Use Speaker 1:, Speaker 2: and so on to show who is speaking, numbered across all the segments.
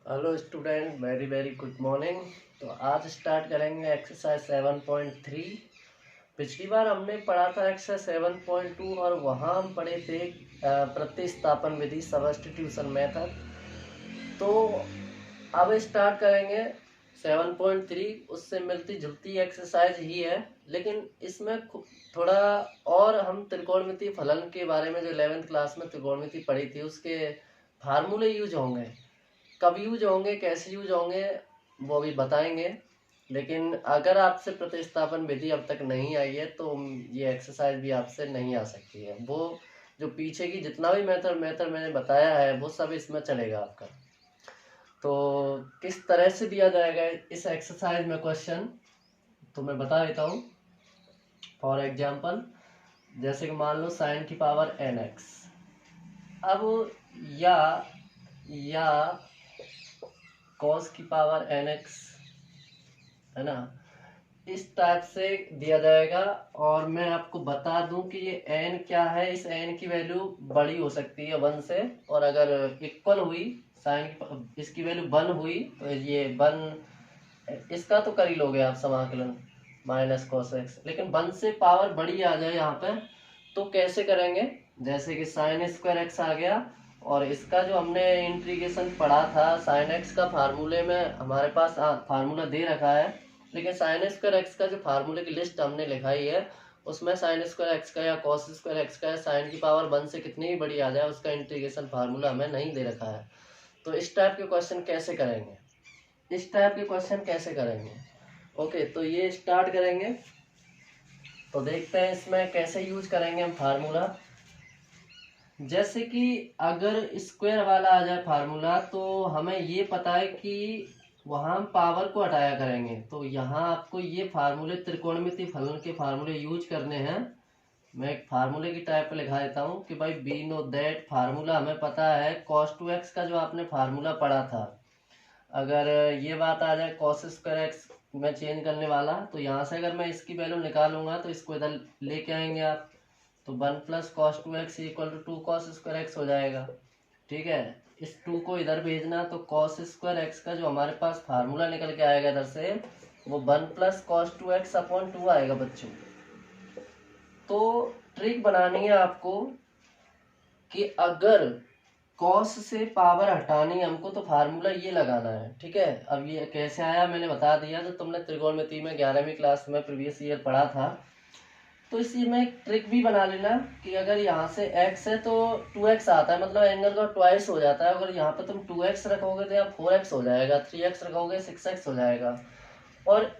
Speaker 1: Hello student, very very good morning. तो आज start करेंगे एक्सरसाइज 7.3। पिछली बार हमने पढ़ा था एक्सरसाइज 7.2 और वहाँ हम पढ़े थे प्रतिस्थापन विधि, सब्स्टिट्यूशन मेथड। तो अब स्टार्ट करेंगे 7.3। उससे मिलती जुलती एक्सरसाइज ही है, लेकिन इसमें थोड़ा और हम त्रिकोणमितीय फलन के बारे में जो 11th क्लास में त्रिकोणमिति पढ़ी थी उसके फार्मूले यूज होंगे। कब यूज होंगे, कैसे यूज होंगे, वो भी बताएंगे। लेकिन अगर आपसे प्रतिस्थापन विधि अब तक नहीं आई है तो ये एक्सरसाइज भी आपसे नहीं आ सकती है। वो जो पीछे की जितना भी मेथड मैंने बताया है वो सब इसमें चलेगा आपका। तो किस तरह से दिया जाएगा इस एक्सरसाइज में क्वेश्चन, तो मैं बता देता हूँ। फॉर एग्जाम्पल, जैसे कि मान लो साइन की पावर nx, अब या कॉस की पावर nx, है ना, इस टाइप से दिया जाएगा। और मैं आपको बता दूं कि ये n क्या है, इस n की वैल्यू बड़ी हो सकती है 1 से, और अगर इक्वल हुई साइन इसकी वैल्यू 1 हुई तो ये 1, इसका तो कर ही लोगे आप समाकलन माइनस कॉस एक्स। लेकिन 1 से पावर बड़ी आ जाए यहाँ पे तो कैसे करेंगे, जैसे कि साइन स्क्वायर एक्स आ गया, और इसका जो हमने इंटीग्रेशन पढ़ा था साइन एक्स का, फार्मूले में हमारे पास फार्मूला दे रखा है, लेकिन साइन स्क्वायर एक्स का जो फार्मूले की लिस्ट हमने लिखाई है उसमें साइन स्क्वायर एक्स का या कॉस स्क्वायर एक्स का या साइन की पावर 1 से कितनी भी बड़ी आ जाए उसका इंटीग्रेशन फार्मूला हमें नहीं दे रखा है। तो इस टाइप के क्वेश्चन कैसे करेंगे, ओके, तो ये स्टार्ट करेंगे। तो देखते हैं इसमें कैसे यूज करेंगे हम फार्मूला। जैसे कि अगर स्क्वायर वाला आ जाए फार्मूला तो हमें ये पता है कि वहां हम पावर को हटाया करेंगे। तो यहाँ आपको ये फार्मूले त्रिकोणमितीय फलन के फार्मूले यूज करने हैं। मैं एक फार्मूले की टाइप पे लिखा देता हूँ कि भाई बी नो दैट फार्मूला हमें पता है cos 2x का जो आपने फार्मूला पढ़ा था। अगर ये बात आ जाए cos स्क्वायर एक्स में चेंज करने वाला, तो यहाँ से अगर मैं इसकी वैल्यू निकालूंगा तो इसको इधर लेके आएंगे आप, तो 1 plus cos 2x equal to 2 cos square x हो जाएगा। ठीक है, इस 2 को इधर भेजना तो कॉस स्क्वायर एक्स का जो हमारे पास फार्मूला निकल के आएगा इधर से, वो 1 प्लस कॉस 2x अपॉन 2 आएगा बच्चों। तो ट्रिक बनानी है आपको कि अगर कॉस से पावर हटानी है हमको तो फार्मूला ये लगाना है। ठीक है, अब ये कैसे आया मैंने बता दिया, तो तुमने त्रिकोणमिति में 11वीं क्लास में प्रीवियस ईयर पढ़ा था। तो इसी में एक ट्रिक भी बना लेना कि अगर यहाँ से x है तो 2x आता है, मतलब एंगल का ट्वाइस हो जाता है। अगर यहाँ पे तुम 2x रखोगे तो यहाँ 4x हो जाएगा, 3x रखोगे 6x हो जाएगा। और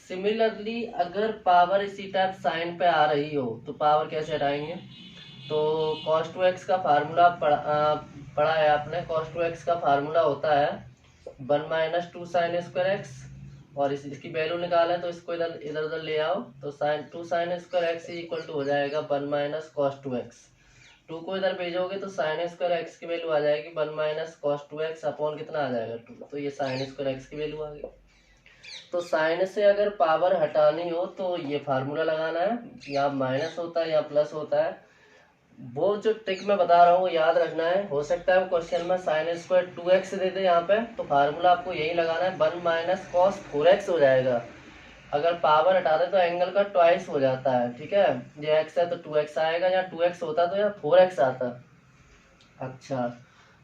Speaker 1: सिमिलरली अगर पावर इसी टाइप साइन पे आ रही हो तो पावर कैसे हटाएंगे, तो cos 2x का फार्मूला पढ़ा है आपने। cos 2x का फार्मूला होता है 1 माइनस 2 साइन स्क्वायर एक्स, और इसकी वैल्यू निकालें तो इसको इधर इधर उधर ले आओ, तो sine 2 sine square x equal to हो जाएगा 1 माइनस कॉस 2x। 2 को इधर भेजोगे तो साइन स्क्वायर एक्स की वैल्यू आ जाएगी 1 माइनस कॉस 2x अपॉन कितना आ जाएगा 2, तो ये साइन स्क्वायर एक्स की वैल्यू आ गई। तो साइन से अगर पावर हटानी हो तो ये फार्मूला लगाना है, या माइनस होता है या प्लस होता है। वो जो ट्रिक मैं बता रहा हूँ वो याद रखना है। हो सकता है क्वेश्चन में साइन स्क्वायर 2x दे दे यहाँ पे, तो फार्मूला आपको यही लगाना है 1 माइनस कॉस 4x हो जाएगा। अगर पावर हटा दे तो एंगल का ट्वाइस हो जाता है। ठीक है, ये x है तो 2x आएगा, या 2x होता तो यहाँ 4x आता। अच्छा,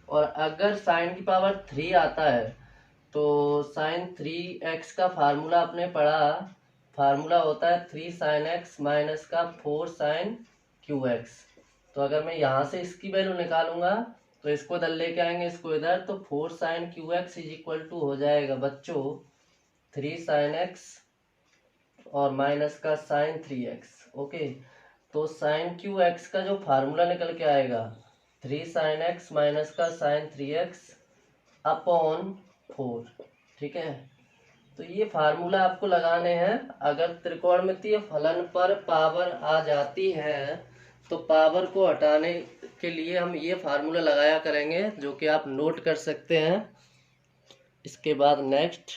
Speaker 1: और अगर साइन की पावर 3 आता है तो साइन 3x का फार्मूला आपने पढ़ा, फार्मूला होता है 3 साइन एक्स माइनस का 4 साइन क्यू एक्स। तो अगर मैं यहाँ से इसकी वैल्यू निकालूंगा तो इसको इधर लेके आएंगे, इसको इधर, तो 4 sine Q x is equal to हो जाएगा बच्चों 3 साइन एक्स और माइनस का साइन 3x। ओके, तो साइन क्यू एक्स का जो फार्मूला निकल के आएगा 3 साइन एक्स माइनस का साइन 3x अपॉन 4। ठीक है, तो ये फार्मूला आपको लगाने हैं। अगर त्रिकोणमितीय फलन पर पावर आ जाती है तो पावर को हटाने के लिए हम ये फार्मूला लगाया करेंगे, जो कि आप नोट कर सकते हैं। इसके बाद नेक्स्ट,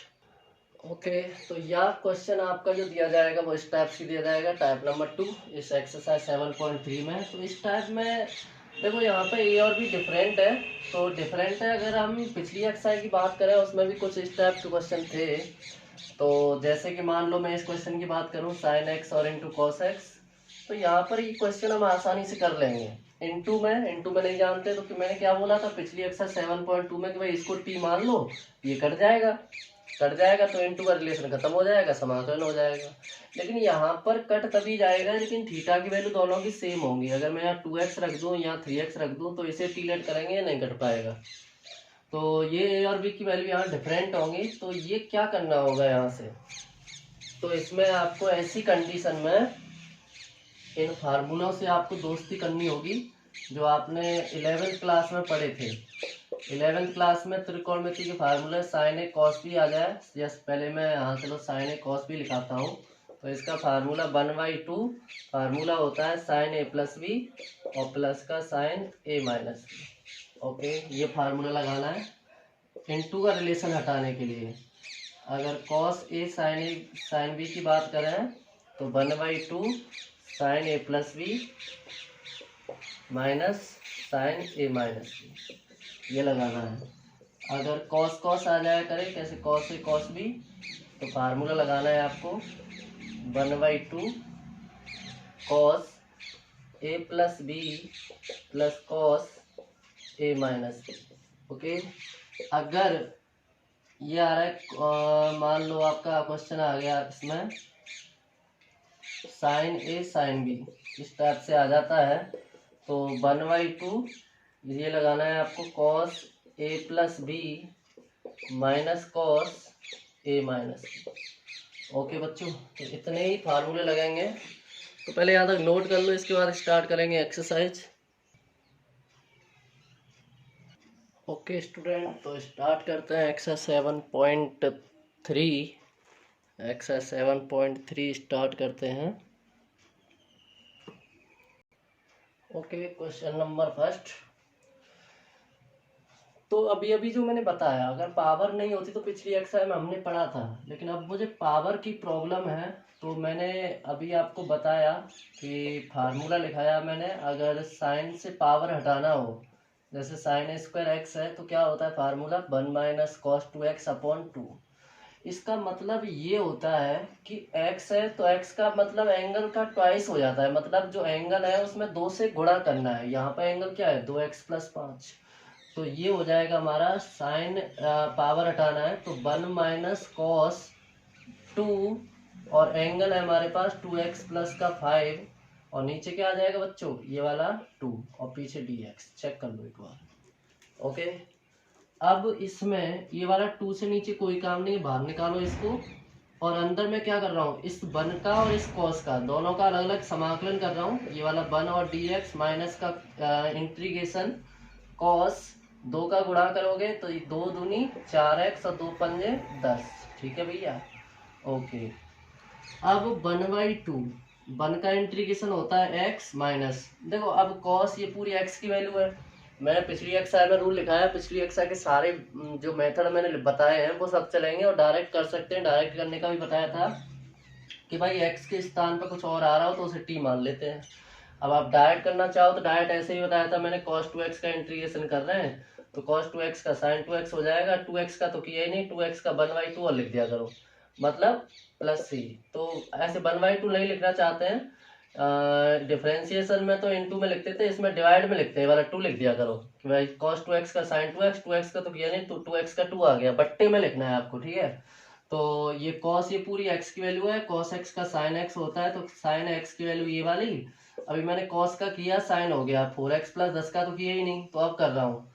Speaker 1: ओके, तो यह क्वेश्चन आपका जो दिया जाएगा वो इस टाइप से दिया जाएगा, टाइप नंबर 2 इस एक्सरसाइज 7.3 में। तो इस टाइप में देखो यहाँ पे ए और बी डिफरेंट है, तो डिफरेंट है। अगर हम पिछली एक्सरसाइज की बात करें उसमें भी कुछ इस टाइप के क्वेश्चन थे। तो जैसे कि मान लो मैं इस क्वेश्चन की बात करूँ साइन एक्स और इंटू कॉस एक्स, तो यहाँ पर ये क्वेश्चन हम आसानी से कर लेंगे। इंटू में नहीं जानते तो मैंने क्या बोला था पिछली एक्सरसाइज 7.2 में कि भाई इसको टी मान लो, ये कट जाएगा तो इंटू का रिलेशन खत्म हो जाएगा, समाकलन हो जाएगा। लेकिन यहाँ पर कट तभी जाएगा लेकिन थीटा की वैल्यू दोनों की सेम होंगी। अगर मैं यहाँ 2x रख दूँ या 3x रख दूँ तो इसे टी लेट करेंगे नहीं कट पाएगा। तो ये ए और बी की वैल्यू यहाँ डिफरेंट होंगी। तो ये क्या करना होगा यहाँ से, तो इसमें आपको ऐसी कंडीशन में इन फार्मूलों से आपको दोस्ती करनी होगी जो आपने 11th क्लास में पढ़े थे। 11th क्लास में त्रिकोणमिति के फार्मूले साइन ए कॉस बी आ जाए। यस, पहले मैं यहाँ चलो साइन ए कॉस बी लिखाता हूँ। तो इसका फार्मूला 1/2 फार्मूला होता है साइन ए प्लस बी और प्लस का sign a minus B. Okay, ये फार्मूला लगाना है इनटू का रिलेशन हटाने के लिए। अगर कॉस ए साइन बी की बात करें तो 1/2 sign A plus b minus sine a minus B, ये लगाना है। अगर कॉस कॉस आ जाया करे कैसे कॉस ए कॉस बी, तो फार्मूला लगाना है आपको 1/2 cos A plus B plus cos A minus B. Okay, अगर ये आ रहा है मान लो आपका क्वेश्चन आ गया इसमें साइन ए साइन बी, इस टाइप से आ जाता है तो 1/2 ये लगाना है आपको cos A plus b minus cos A minus B. Okay बच्चों, तो इतने ही फार्मूले लगेंगे। तो पहले यहाँ तक नोट कर लो, इसके बाद स्टार्ट करेंगे एक्सरसाइज। ओके स्टूडेंट, तो स्टार्ट करते हैं एक्सरसाइज 7.3। एक्सरसाइज 7.3 स्टार्ट करते हैं। Okay, question number first. तो अभी जो मैंने बताया, अगर पावर नहीं होती तो पिछली एक्सरसाइज में हमने पढ़ा था, लेकिन अब मुझे पावर की प्रॉब्लम है। तो मैंने अभी आपको बताया कि फार्मूला लिखाया मैंने, अगर साइन से पावर हटाना हो, जैसे साइन स्क्वायर एक्स है तो क्या होता है formula 1 minus cos 2x upon 2। इसका मतलब ये होता है कि x है तो x का मतलब एंगल का ट्वाइस हो जाता है, मतलब जो एंगल है उसमें 2 से गुणा करना है। यहाँ पे एंगल क्या है 2x प्लस 5, तो ये हो जाएगा हमारा साइन पावर हटाना है तो 1 माइनस कॉस 2 और एंगल है हमारे पास 2x प्लस का 5 और नीचे क्या आ जाएगा बच्चों ये वाला 2 और पीछे dx। चेक कर लो एक बार। ओके, अब इसमें ये वाला 2 से नीचे कोई काम नहीं है, बाहर निकालो इसको। और अंदर मैं क्या कर रहा हूँ, इस 1 का और इस कॉस का दोनों का अलग अलग समाकलन कर रहा हूँ। ये वाला 1 और dx माइनस का इंटीग्रेशन कॉस 2 का गुणा करोगे तो 2 दूनी 4x और 2 पंजे 10। ठीक है भैया। ओके, अब 1/2 1 का इंटीग्रेशन होता है x माइनस, देखो अब कॉस ये पूरी x की वैल्यू है। मैंने पिछली एक्सरसाइज में रूल लिखाया, पिछली एक्सरसाइज के सारे जो मेथड मैंने बताए हैं वो सब चलेंगे और डायरेक्ट कर सकते हैं। डायरेक्ट करने का भी बताया था कि भाई x के स्थान पर कुछ और आ रहा हो तो उसे t मान लेते हैं। अब आप डायरेक्ट करना चाहो तो डायरेक्ट ऐसे ही बताया था मैंने, cos 2x का इंटीग्रेशन कर रहे हैं तो cos 2x का sin 2x हो जाएगा। 2x का तो किया ही नहीं, 2x का 1/2 और लिख दिया करो, मतलब प्लस c। तो ऐसे 1/2 नहीं लिखना चाहते हैं डिफरेंशिएशन में तो इनटू में लिखते थे, इसमें डिवाइड में लिखते हैं, वाला 2 लिख दिया करो कि भाई cos 2x का sin 2x, 2x का तो किया नहीं तो 2x का 2 आ गया, बट्टे में लिखना है आपको। ठीक है, तो ये cos ये पूरी x की वैल्यू है, cos x का sin x होता है तो sin x की वैल्यू ये वाली। अभी मैंने cos का किया sin हो गया, 4x प्लस 10 का तो किया ही नहीं तो अब कर रहा हूँ।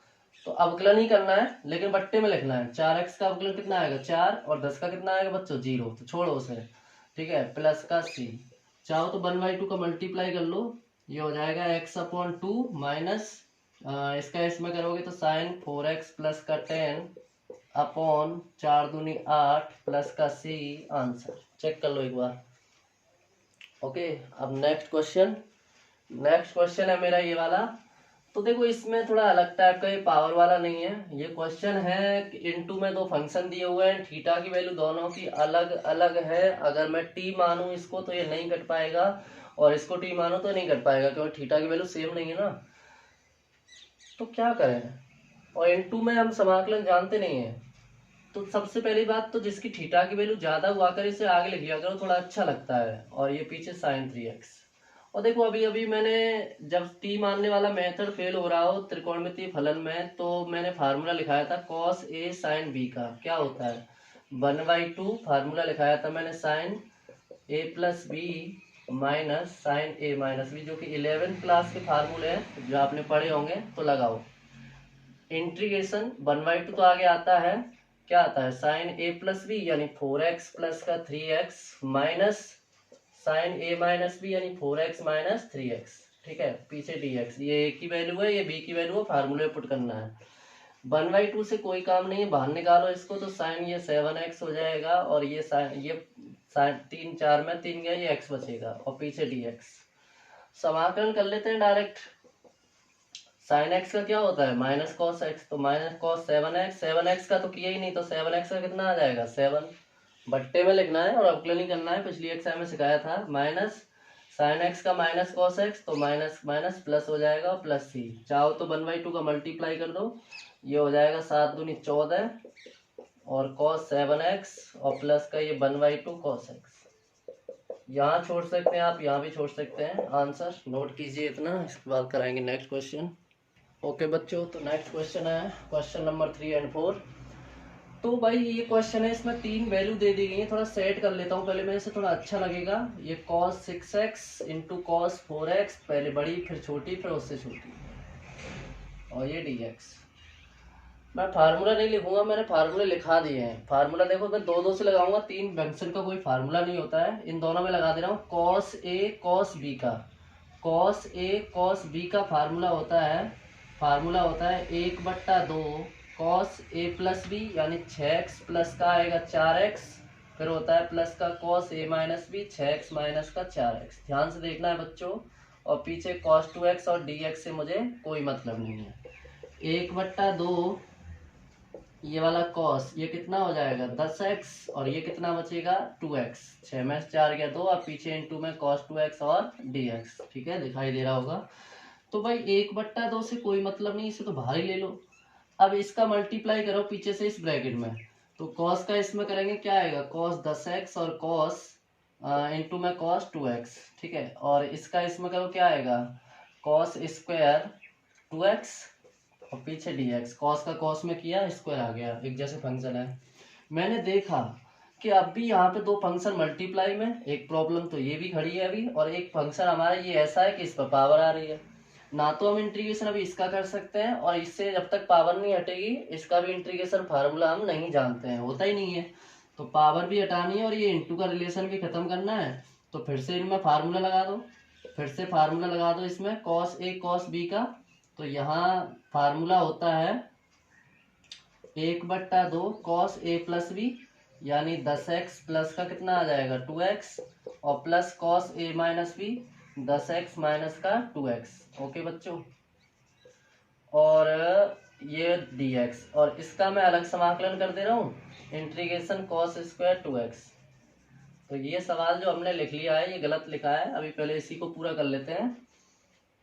Speaker 1: तो अवकलन ही करना है लेकिन बट्टे में लिखना है। 4x का अवकलन कितना आएगा 4 और 10 का कितना आएगा बच्चों 0, तो छोड़ो उसे। ठीक है, प्लस का c, चाहो तो 1/2 का मल्टीप्लाई कर लो, ये हो जाएगा x/2 माइनस इसका इसमें करोगे तो साइन 4x प्लस का 10 अपॉन 4 दूनी 8 प्लस का c आंसर। चेक कर लो एक बार। ओके, अब नेक्स्ट क्वेश्चन है मेरा ये वाला। तो देखो इसमें थोड़ा अलग टाइप का, ये पावर वाला नहीं है। ये क्वेश्चन है इनटू में 2 फंक्शन दिए हुए हैं, थीटा की वैल्यू दोनों की अलग अलग है। अगर मैं t मानूं इसको तो ये नहीं कट पाएगा और इसको t मानूं तो नहीं कट पाएगा क्योंकि थीटा की वैल्यू सेम नहीं है ना। तो क्या करें, और इनटू में हम समाकलन जानते नहीं है। तो सबसे पहली बात तो जिसकी थीटा की वैल्यू ज्यादा हुआ कर इसे आगे लिख लिया करो, थोड़ा अच्छा लगता है। और ये पीछे sin 3x। और देखो अभी अभी मैंने जब टी मानने वाला मेथड फेल हो रहा हो त्रिकोणमितीय फलन में, तो मैंने फार्मूला लिखाया था cos a sin b का क्या होता है 1/2 फार्मूला लिखाया था मैंने sin a plus b minus sine a minus b, जो कि 11th क्लास के फार्मूले हैं जो आपने पढ़े होंगे। तो लगाओ इंटीग्रेशन 1/2 तो आगे आता है, क्या आता है साइन ए प्लस बी यानी 4x प्लस का 3x minus sine a minus B यानी 4x माइनस 3x। ठीक है, पीछे dx, ये ए की वैल्यू है, ये बी की वैल्यू है, फार्मूले पुट करना है। 1/2 से कोई काम नहीं है, बाहर निकालो इसको, तो साइन ये 7x हो जाएगा, और ये साइन 3 4 में 3 गया, ये x बचेगा, और पीछे dx। समाकलन कर लेते हैं डायरेक्ट। साइन एक्स का क्या होता है माइनस कॉस एक्स, तो माइनस कॉस 7x का तो किया ही नहीं, तो 7x का कितना आ जाएगा 7, बट्टे में लिखना है और अवकलन करना है, पिछली एग्जाम में सिखाया था। माइनस साइन एक्स का माइनस कॉस एक्स, तो माइनस माइनस प्लस हो जाएगा, प्लस सी। चाहो तो 1/2 का मल्टीप्लाई कर दो, ये हो जाएगा 7 दूनी 14 और cos 7x और प्लस का ये 1/2 cos x। यहाँ छोड़ सकते हैं आप, यहाँ भी छोड़ सकते हैं। आंसर नोट कीजिए इतना, इसके बाद कराएंगे नेक्स्ट क्वेश्चन। ओके बच्चों, तो नेक्स्ट क्वेश्चन है क्वेश्चन नंबर 3 और 4। तो भाई ये क्वेश्चन है, इसमें 3 वैल्यू दे दी गई है, थोड़ा सेट कर लेता हूँ पहले मैं इसे, थोड़ा अच्छा लगेगा। ये cos 6x into cos 4x, पहले बड़ी फिर छोटी फिर उससे छोटी, और ये dx। मैं फार्मूला नहीं लिखूंगा, मैंने फार्मूले लिखा दिए हैं। फार्मूला देखो मैं 2 2 से लगाऊंगा, 3 फंक्शन का कोई फार्मूला नहीं होता है, इन दोनों में लगा दे रहा हूँ। cos a cos b का, cos a cos b का फार्मूला होता है 1/2 cos a प्लस बी यानी 6x प्लस का आएगा 4x, फिर होता है प्लस का cos a minus b 6x minus का 4x। ध्यान से देखना है बच्चों, और पीछे cos 2x और dx से मुझे कोई मतलब नहीं है। 1/2 ये वाला cos, ये कितना हो जाएगा 10x, और ये कितना बचेगा 2x, 6 में 4 गया 2, और पीछे इनटू में cos 2x और dx। ठीक है, दिखाई दे रहा होगा। तो भाई 1/2 से कोई मतलब नहीं, इसे तो बाहर ही ले लो। अब इसका मल्टीप्लाई करो पीछे से इस ब्रैकेट में, तो cos का इसमें करेंगे क्या आएगा cos 10x और cos इनटू में cos 2x। ठीक है, और इसका इसमें करो क्या आएगा cos स्क्वायर 2x और पीछे dx। cos का cos में किया स्क्वायर आ गया, एक जैसे फंक्शन है। मैंने देखा कि अब भी यहाँ पे 2 फंक्शन मल्टीप्लाई में, एक प्रॉब्लम तो ये भी खड़ी है अभी, और एक फंक्शन हमारा ये ऐसा है कि इस पर पावर आ रही है। ना तो हम इंटीग्रेशन अभी इसका कर सकते हैं, और इससे जब तक पावर नहीं हटेगी इसका भी इंटीग्रेशन फार्मूला हम नहीं जानते हैं, होता ही नहीं है। तो पावर भी हटानी है और ये इंटू का रिलेशन भी खत्म करना है, तो फिर से इनमें फार्मूला लगा दो, इसमें cos a cos b का। तो यहाँ फार्मूला होता है 1/2 cos a प्लस बी यानी 10x प्लस का कितना आ जाएगा 2x, और plus cos a minus b 10x minus का 2x। ओके बच्चों, और ये dx, और इसका मैं अलग समाकलन कर दे रहा हूँ इंटीग्रेशन cos स्क्वायर 2x। तो ये सवाल जो हमने लिख लिया है ये गलत लिखा है, अभी पहले इसी को पूरा कर लेते हैं।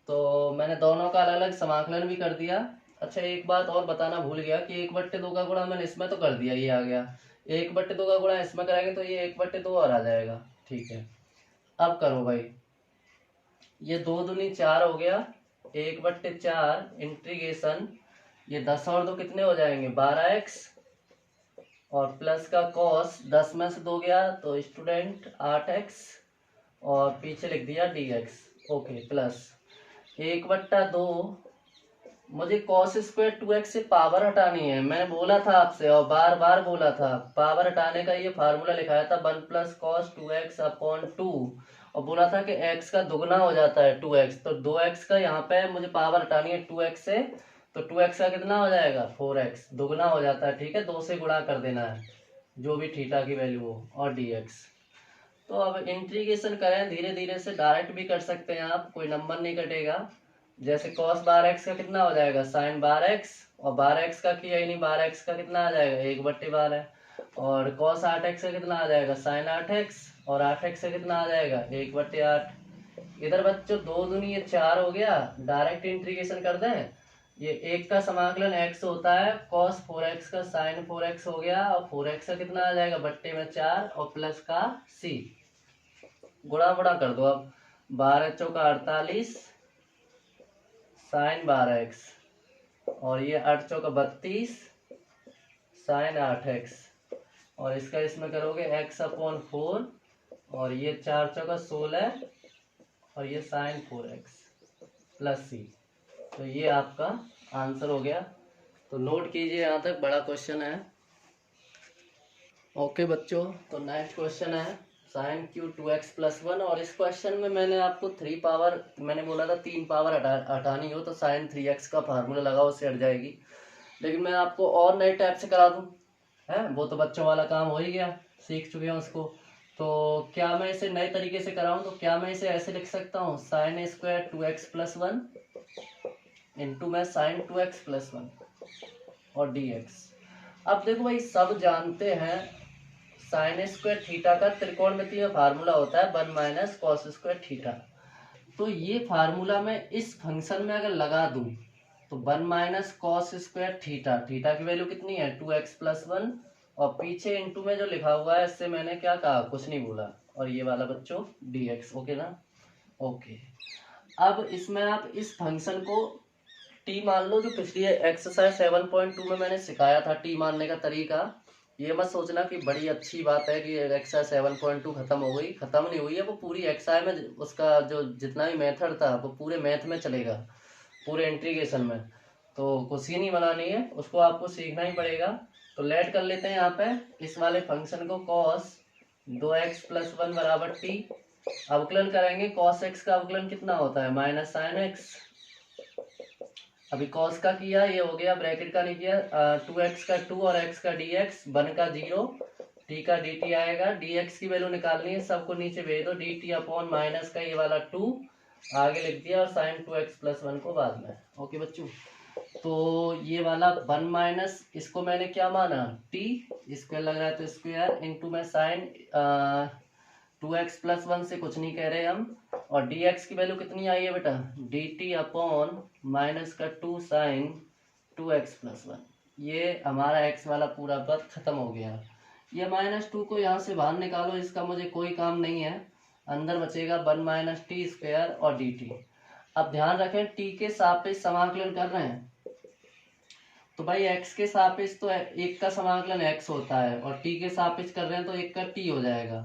Speaker 1: तो मैंने दोनों का अलग अलग समाकलन भी कर दिया। अच्छा, एक बात और बताना भूल गया कि 1/2 का गुणा मैंने इसमें तो कर दिया, ये आ गया। 1/2 का गुणा इसमें कराएंगे तो ये 1/2 और आ जाएगा। ठीक है, अब करो भाई, ये 2 दूनी 4 हो गया, 1/4 इंटीग्रेशन, ये 10 और 2 कितने हो जाएंगे 12x, और प्लस का cos 10 में से 2 गया तो स्टूडेंट 8x, और पीछे लिख दिया dx। ओके, प्लस 1/2, मुझे cos स्क्वायर 2x से पावर हटानी है। मैंने बोला था आपसे और बार बार बोला था, पावर हटाने का ये फार्मूला लिखाया था 1 प्लस cos 2x अपॉन 2, और बोला था कि x का दुगना हो जाता है 2x, तो 2x का यहाँ पे मुझे पावर हटानी है 2x से, तो 2x का कितना हो जाएगा 4x, दुगना हो जाता है। ठीक है, 2 से गुणा कर देना है जो भी थीटा की वैल्यू हो, और dx। तो अब इंटीग्रेशन करें धीरे धीरे से, डायरेक्ट भी कर सकते हैं आप, कोई नंबर नहीं कटेगा। जैसे cos 12x का कितना हो जाएगा sin 12x, और 12x का किया ही नहीं, 12x का कितना आ जाएगा 1/12, और cos 8x का कितना आ जाएगा sin 8x, और 8x का कितना आ जाएगा 1/8। इधर बच्चों 2 दूनी ये 4 हो गया, डायरेक्ट इंटीग्रेशन कर दें ये एक का समाकलन x होता है, cos 4x का sin 4x हो गया, और 4x का कितना आ जाएगा बट्टे में 4 और प्लस का c, गुणा बड़ा कर दो अब, 12 चौका 48 sin 12x, और ये 8 चौका 32 sin 8x, और इसका इसमें करोगे x/4, और ये 4 चौका 16, और ये sin 4x प्लस c। तो ये आपका आंसर हो गया। तो नोट कीजिए, यहाँ तक बड़ा क्वेश्चन है। ओके बच्चों, तो नेक्स्ट क्वेश्चन है साइन क्यू 2x+1, और इस क्वेश्चन में मैंने आपको 3 पावर, मैंने बोला था 3 पावर हटानी हो तो साइन 3x का फार्मूला लगाओ, उससे हट जाएगी। लेकिन मैं आपको और नए टाइप से करा दूँ, है वो तो बच्चों वाला काम हो ही गया, सीख चुके हैं उसको। तो क्या मैं इसे नए तरीके से कराऊं, तो क्या मैं इसे ऐसे लिख सकता हूँ, साइन स्क्वायर 2x+1 इंटू में साइन 2x+1 और dx। अब देखो भाई, सब जानते हैं साइन स्क्वायर थीटा का त्रिकोणमितीय फार्मूला होता है 1 - cos स्क्वायर थीटा। तो ये फार्मूला मैं इस फंक्शन में अगर लगा दूं तो 1 - cos स्क्वायर थीटा, थीटा की वैल्यू कितनी है 2x+1, और पीछे इंटू में जो लिखा हुआ है इससे मैंने क्या कहा, कुछ नहीं बोला, और ये वाला बच्चों dx। ओके ना, ओके। अब इसमें आप इस फंक्शन को टी मान लो, जो पिछली एक्सरसाइज 7.2 में मैंने सिखाया था टी मानने का तरीका। ये मत सोचना कि बड़ी अच्छी बात है कि एक्सरसाइज 7.2 खत्म हो गई, खत्म नहीं हुई है, वो पूरी एक्सरसाइज में उसका जो जितना भी मेथड था वो पूरे मैथ में चलेगा, पूरे इंटीग्रेशन में। तो कुछ ही नहीं बनानी है, उसको आपको सीखना ही पड़ेगा। तो लेट कर लेते हैं यहाँ पे इस वाले फंक्शन को, cos 2x+1 बराबर टी, अवकलन करेंगे। cos x का अवकलन कितना होता है माइनस sin x। अभी cos का किया, ये हो गया, ब्रैकेट का नहीं किया, 2x का 2 और x का dx, 1 का 0, t का dt आएगा, dx की वैल्यू निकालनी है, सबको नीचे भेज दो, dt अपॉन माइनस का ये वाला 2 आगे लिख दिया, और साइन 2x+1 को बाद में। ओके बच्चों, तो ये वाला 1 - इसको मैंने क्या माना t, स्क्वायर लग रहा है तो स्क्वायर, इंटू में साइन 2x+1 से कुछ नहीं कह रहे हम, और dx की वैल्यू कितनी आई है बेटा, dt अपॉन माइनस का 2 साइन 2x+1। ये हमारा x वाला पूरा पद खत्म हो गया। ये -2 को यहाँ से बाहर निकालो, इसका मुझे कोई काम नहीं है, अंदर बचेगा 1 - t स्क्वायर और dt। अब ध्यान रखें, t के सापेक्ष समाकलन कर रहे हैं, तो भाई x के सापेक्ष तो एक का समाकलन x होता है, और t के सापेक्ष कर रहे हैं तो एक का t हो जाएगा,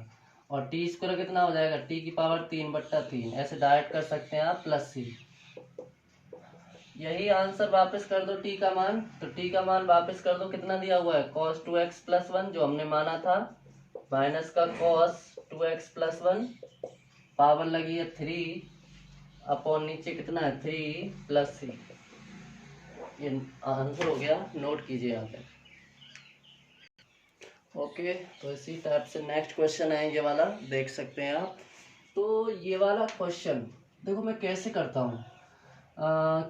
Speaker 1: और टी स्क्वायर कितना हो जाएगा, टी की पावर 3/3, ऐसे डायरेक्ट कर सकते हैं आप, प्लस सी। यही आंसर वापस कर दो टी का मान, तो टी का मान वापस कर दो, कितना दिया हुआ है cos 2x+1 जो हमने माना था, माइनस का cos 2x+1, पावर लगी है 3 अपॉन नीचे कितना है 3 प्लस सी। ये आंसर हो गया, नोट कीजिए यहाँ पे। ओके, तो इसी टाइप से नेक्स्ट क्वेश्चन है, ये वाला देख सकते हैं आप। तो ये वाला क्वेश्चन देखो मैं कैसे करता हूँ,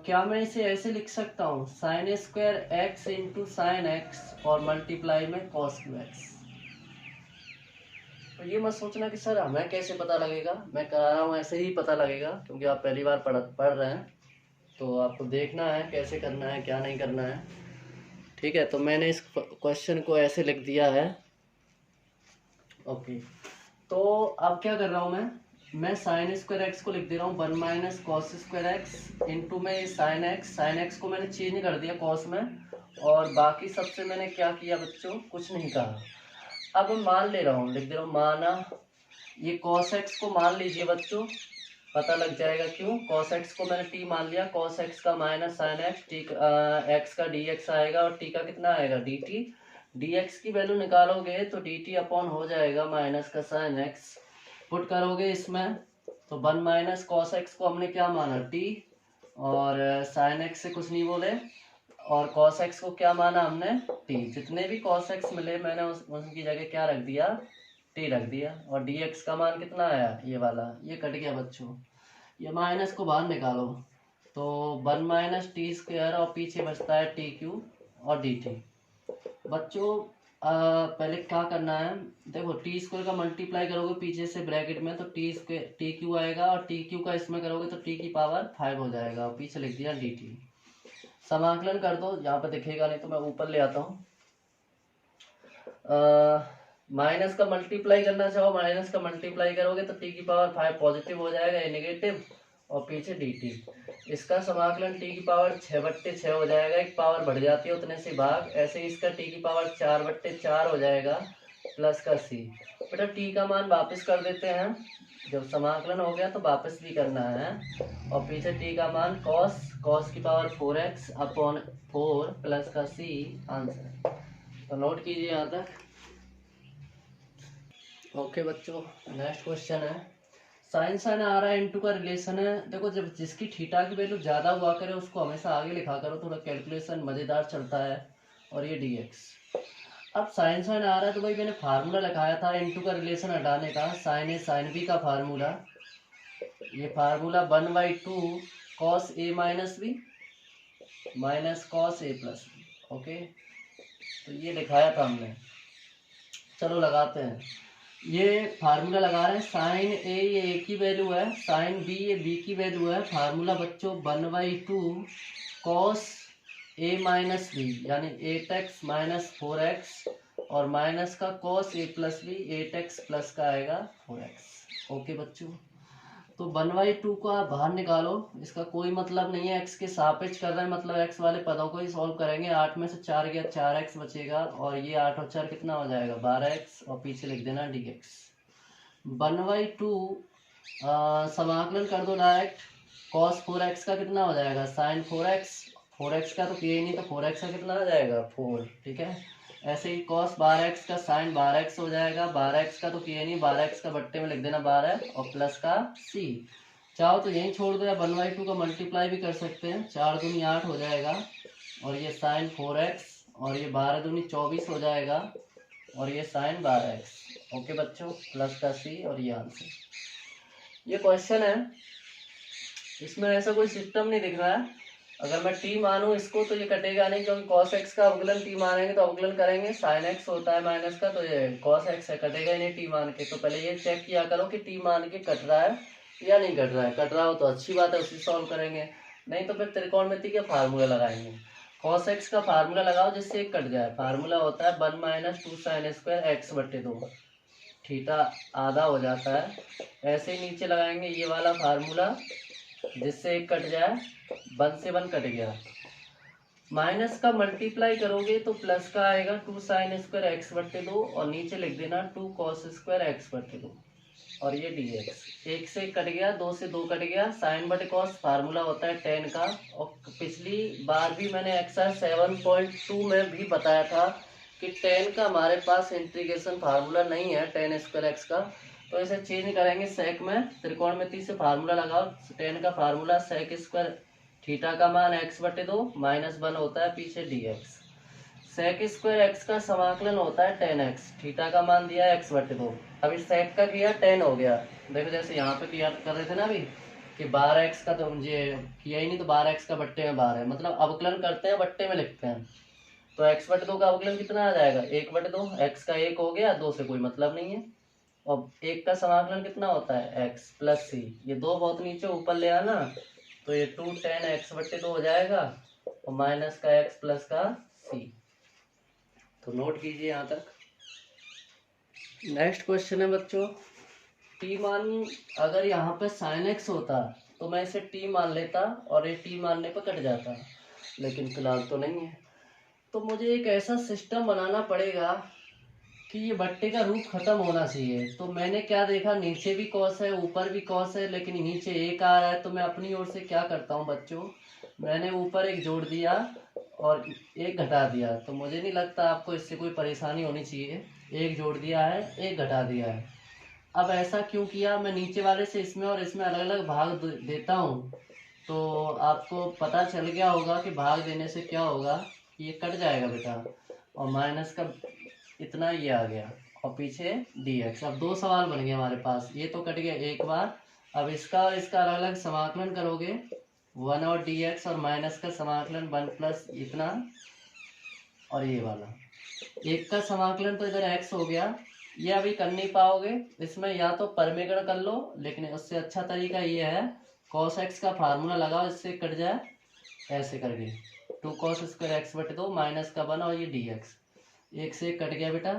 Speaker 1: क्या मैं इसे ऐसे लिख सकता हूँ, sine square x into sine x और मल्टीप्लाई में कॉस 2x। तो ये मत सोचना कि सर हमें कैसे पता लगेगा, मैं करा रहा हूँ ऐसे ही पता लगेगा, क्योंकि आप पहली बार पढ़ रहे हैं, तो आपको देखना है कैसे करना है क्या नहीं करना है। ठीक है, तो मैंने इस क्वेश्चन को ऐसे लिख दिया है। ओके, तो अब क्या कर रहा हूँ मैं साइन स्क्वायर एक्स को लिख दे रहा हूँ 1 - cos स्क्वायर एक्स इंटू में साइन एक्स, साइन एक्स को मैंने चेंज कर दिया cos में, और बाकी सबसे मैंने क्या किया बच्चों, कुछ नहीं कहा। अब मान ले रहा हूँ, लिख दे रहा हूँ माना, ये cos एक्स को मान लीजिए बच्चों, पता लग जाएगा क्यों। cos x को मैंने t मान लिया, cos x का minus sine x, T x का dx आएगा, और t का कितना आएगा dt। dx की वैल्यू निकालोगे तो dt अपॉन हो जाएगा माइनस का साइन x, पुट करोगे इसमें तो 1 - cos x को हमने क्या माना t, और साइन x से कुछ नहीं बोले, और cos x को क्या माना हमने t। जितने भी cos x मिले मैंने उनकी जगह क्या रख दिया, t रख दिया, और dx का मान कितना आया, ये वाला, ये कट गया बच्चों, ये माइनस को बाहर निकालो तो 1 - t स्क्वायर, और पीछे बचता है टी क्यू और डी टी। बच्चों पहले क्या करना है, देखो टी स्क्वायर का मल्टीप्लाई करोगे पीछे से ब्रैकेट में तो टी स्क्वायर टी क्यू आएगा, और टी क्यू का इसमें करोगे तो टी की पावर 5 हो जाएगा, और पीछे लिख दिया डी टी। समाकलन कर दो, यहाँ पे दिखेगा नहीं तो मैं ऊपर ले आता हूँ। माइनस का मल्टीप्लाई करना चाहो, माइनस का मल्टीप्लाई करोगे तो टी की पावर 5 पॉजिटिव हो जाएगा, ये नेगेटिव, और पीछे डी टी। इसका समाकलन टी की पावर 6/6 हो जाएगा, एक पावर बढ़ जाती है उतने से भाग। ऐसे इसका टी की पावर 4/4 हो जाएगा, प्लस का सी। बेटा टी का मान वापस कर देते हैं, जब समाकलन हो गया तो वापस भी करना है। और पीछे टी का मान कॉस की पावर 4x अपॉन 4 प्लस का सी आंसर। तो नोट कीजिए यहाँ तक। ओके बच्चों, नेक्स्ट क्वेश्चन है, साइन साइन आ रहा है इनटू का रिलेशन है। देखो जब जिसकी थीटा की वैल्यू ज़्यादा हुआ करे उसको हमेशा आगे लिखा करो, थोड़ा कैलकुलेशन मज़ेदार चलता है। और ये dx, अब साइन साइन आ रहा है तो भाई मैंने फार्मूला लगाया था इनटू का रिलेशन हटाने का, साइन ए साइन बी का फार्मूला। ये formula 1/2 cos A minus B minus cos A plus B. Okay, तो ये लिखाया था हमने। चलो लगाते हैं, ये फार्मूला लगा रहे हैं। साइन ए ये की वैल्यू है, साइन बी ये बी की वैल्यू है। फार्मूला बच्चों 1/2 कॉस ए माइनस बी यानी 8x माइनस 4x और माइनस का cos A plus B 8x plus का आएगा 4x। ओके बच्चों, तो 1/2 को आप बाहर निकालो, इसका कोई मतलब नहीं है, x के सापेक्ष कर रहे हैं मतलब x वाले पदों को ही सॉल्व करेंगे। 8 में से 4 गया 4x बचेगा, और ये 8 और 4 कितना हो जाएगा 12x, और पीछे लिख देना dx। 1/2 समाकलन कर दो डायरेक्ट, cos 4x का कितना हो जाएगा sin 4x, 4x का तो किया ही नहीं तो 4x का कितना आ जाएगा 4, ठीक है। ऐसे ही cos 12x का sin 12x हो जाएगा, 12x का तो किया नहीं, 12x का बट्टे में लिख देना 12 और प्लस का c। चाहो तो यहीं छोड़ दो या 1/2 का मल्टीप्लाई भी कर सकते हैं, 4 दूनी 8 हो जाएगा, और ये sin 4x और ये 12 दूनी 24 हो जाएगा, और ये sin 12x। ओके बच्चों, प्लस का c और ये आंसर। ये क्वेश्चन है, इसमें ऐसा कोई सिस्टम नहीं दिख रहा है। अगर मैं t मानूं इसको तो ये कटेगा नहीं, क्योंकि cos x का अवकलन t मानेंगे तो अवकलन करेंगे, sin x होता है माइनस का, तो ये cos x है, कटेगा ही नहीं t मान के। तो पहले ये चेक किया करो कि t मान के कट रहा है या नहीं कट रहा है। कट रहा हो तो अच्छी बात है, उसी सॉल्व करेंगे, नहीं तो फिर त्रिकोणमिति के फार्मूला लगाएंगे। cos x का फार्मूला लगाओ जिससे एक कट जाए। फार्मूला होता है 1 - 2 sin स्क्वायर x/2, थीटा आधा हो जाता है। ऐसे ही नीचे लगाएंगे ये वाला फार्मूला जिससे एक कट जाए, 1 से 1 कट गया। माइनस का मल्टीप्लाई करोगे तो प्लस का आएगा 2 sin स्क्वायर x/2, और नीचे लिख देना 2 cos स्क्वायर x/2, और ये dx। 1 से कट गया, 2 से 2 कट गया। sin/cos फार्मूला होता है tan का, और पिछली बार भी मैंने एक्सरसाइज 7.2 में भी बताया था कि tan का हमारे पास इंटीग्रेशन फार्मूला नहीं है, tan स्क्वायर x का, तो इसे चेंज करेंगे sec में। त्रिकोणमिति से फार्मूला लगाओ, tan का फार्मूला sec स्क्वायर थीटा का मान x/2 -1 होता है, पीछे dx। sec स्क्वायर x का समाकलन होता है tan x, थीटा का मान दिया है x/2। अभी sec का किया tan हो गया। देखो जैसे यहाँ पे किया कर रहे थे ना अभी कि 12x का तो मुझे किया ही नहीं, तो 12x का बट्टे में 12 है, मतलब अवकलन करते हैं बट्टे में लिखते हैं। तो x/2 का अवकलन कितना आ जाएगा 1/2, x का 1 हो गया, 2 से कोई मतलब नहीं है। और 1 का समाकलन कितना होता है x प्लस c, ये 2 बहुत नीचे ऊपर ले आना, तो ये 2 tan x/2 हो जाएगा, और माइनस का x प्लस का c। तो नोट कीजिए यहाँ तक। नेक्स्ट क्वेश्चन है बच्चों, t मान अगर यहाँ पे sin x होता तो मैं इसे t मान लेता और ये t मानने पर कट जाता, लेकिन फिलहाल तो नहीं है। तो मुझे एक ऐसा सिस्टम बनाना पड़ेगा कि ये बट्टे का रूप खत्म होना चाहिए। तो मैंने क्या देखा, नीचे भी कॉस है ऊपर भी कॉस है, लेकिन नीचे एक आ रहा है। तो मैं अपनी ओर से क्या करता हूँ बच्चों, मैंने ऊपर एक जोड़ दिया और एक घटा दिया। तो मुझे नहीं लगता आपको इससे कोई परेशानी होनी चाहिए। एक जोड़ दिया है, एक घटा दिया है। अब ऐसा क्यों किया, मैं नीचे वाले से इसमें और इसमें अलग अलग भाग देता हूँ, तो आपको पता चल गया होगा कि भाग देने से क्या होगा, ये कट जाएगा बेटा, और माइनस का इतना ये आ गया, और पीछे dx। अब 2 सवाल बन गए हमारे पास, ये तो कट गया एक बार। अब इसका और इसका अलग अलग समाकलन करोगे, 1 और dx, और माइनस का समाकलन 1 प्लस इतना, और ये वाला एक का समाकलन तो इधर x हो गया। ये अभी कर नहीं पाओगे, इसमें या तो परमेगण कर लो, लेकिन उससे अच्छा तरीका ये है cos x का फार्मूला लगाओ, इससे कट जाए ऐसे करके। 2 cos स्क्वायर एक्स बटे 2 माइनस का 1 और ये dx, एक से एक कट गया बेटा।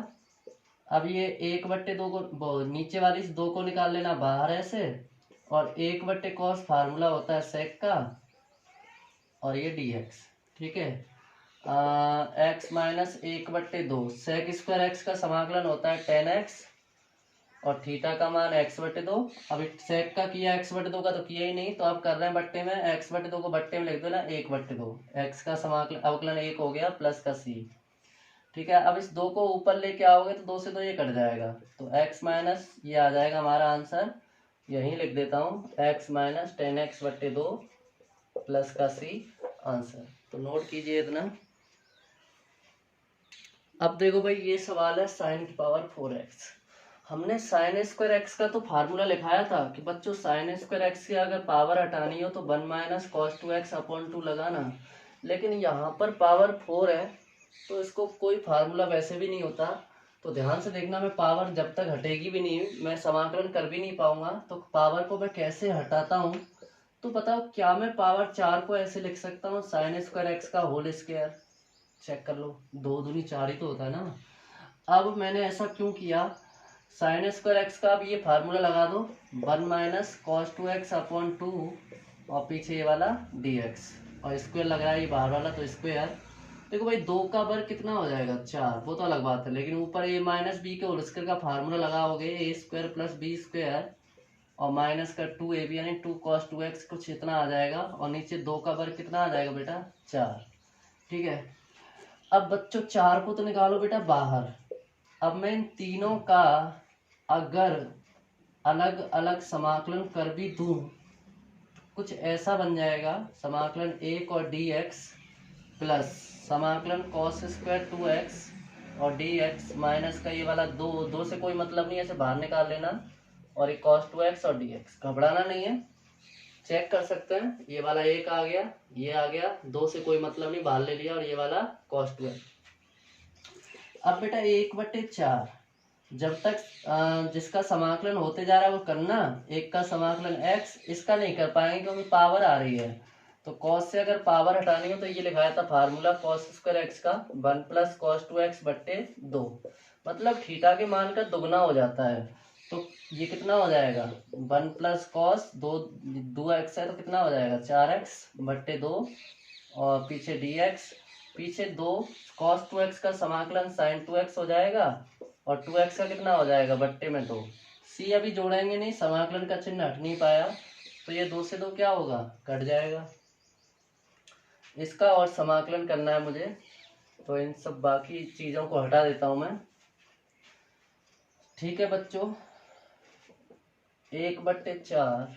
Speaker 1: अब ये 1/2 को नीचे वाली इस 2 को निकाल लेना बाहर ऐसे, और 1/cos फार्मूला होता है सेक का, और ये dx, ठीक है। X minus 1/2 sec square x का समाकलन होता है 10x, और थीटा का मान x/2। अब सेक का किया x/2 का तो किया ही नहीं, तो अब कर रहे हैं बट्टे में, x/2 को बट्टे में लिख दो ना 1/2, x का समाकलन अवकलन 1 हो गया प्लस का c, ठीक है। अब इस 2 को ऊपर लेके आओगे तो 2 से 2 ये कट जाएगा, तो x माइनस ये आ जाएगा हमारा आंसर, यहीं लिख देता हूँ x माइनस 10x/2 प्लस का c आंसर। तो नोट कीजिए इतना। अब देखो भाई ये सवाल है साइन की पावर 4x। हमने साइन स्क्वायर एक्स का तो फार्मूला लिखाया था कि बच्चों साइन स्क्वायर एक्स की अगर पावर हटानी हो तो 1 माइनस कॉस 2x अपॉन 2 लगाना, लेकिन यहाँ पर पावर 4 है तो इसको कोई फार्मूला वैसे भी नहीं होता। तो ध्यान से देखना, मैं पावर जब तक हटेगी भी नहीं मैं समाकलन कर भी नहीं पाऊंगा, तो पावर को मैं कैसे हटाता हूँ। तो बताओ क्या मैं पावर 4 को ऐसे लिख सकता हूँ साइन स्क्वायर एक्स का होल स्क्वायर, चेक कर लो, 2 दूनी 4 ही तो होता है ना। अब मैंने ऐसा क्यों किया, साइन स्क्वायर एक्स का अब ये फार्मूला लगा दो 1 माइनस कॉस 2x अपॉन 2, और पीछे ये वाला dx, और स्क्वायर लग रहा है ये बाहर वाला तो स्क्वायर। देखो भाई 2 का वर्ग कितना हो जाएगा 4, वो तो अलग बात है, लेकिन ऊपर a माइनस बी के होल स्क्वायर का फार्मूला लगाओगे a square plus b square, और माइनस का 2ab यानी 2 cos 2x कुछ इतना आ जाएगा, और नीचे 2 का वर्ग कितना आ जाएगा बेटा 4, ठीक है। अब बच्चों 4 को तो निकालो बेटा बाहर। अब मैं इन तीनों का अगर अलग अलग समाकलन कर भी दूं, कुछ ऐसा बन जाएगा समाकलन 1 और dx प्लस समाकलन cos स्क्वायर 2x और dx माइनस का ये वाला 2 से कोई मतलब नहीं है, ऐसे बाहर निकाल लेना, और ये cos 2x और dx, घबराना नहीं है, चेक कर सकते हैं। ये वाला 1 आ गया, ये आ गया, 2 से कोई मतलब नहीं, बाहर ले लिया, और ये वाला cos 2x। अब बेटा 1/4 जब तक जिसका समाकलन होते जा रहा है वो करना, 1 का समाकलन x, इसका नहीं कर पाएंगे क्योंकि पावर आ रही है। तो cos से अगर पावर हटानी हो तो ये लिखाया था फार्मूला cos स्क्वायर एक्स का 1 प्लस कॉस 2x/2, मतलब थीटा के मान का दुगना हो जाता है। तो ये कितना हो जाएगा 1 प्लस कॉस 2x है तो कितना हो जाएगा 4x/2, और पीछे dx, पीछे 2 cos 2x का समाकलन sin 2x हो जाएगा, और 2x का कितना हो जाएगा बट्टे में 2, c अभी जोड़ेंगे नहीं, समाकलन का चिन्ह हट नहीं पाया, तो ये 2 से 2 क्या होगा कट जाएगा। इसका और समाकलन करना है मुझे, तो इन सब बाकी चीज़ों को हटा देता हूं मैं, ठीक है बच्चों। 1/4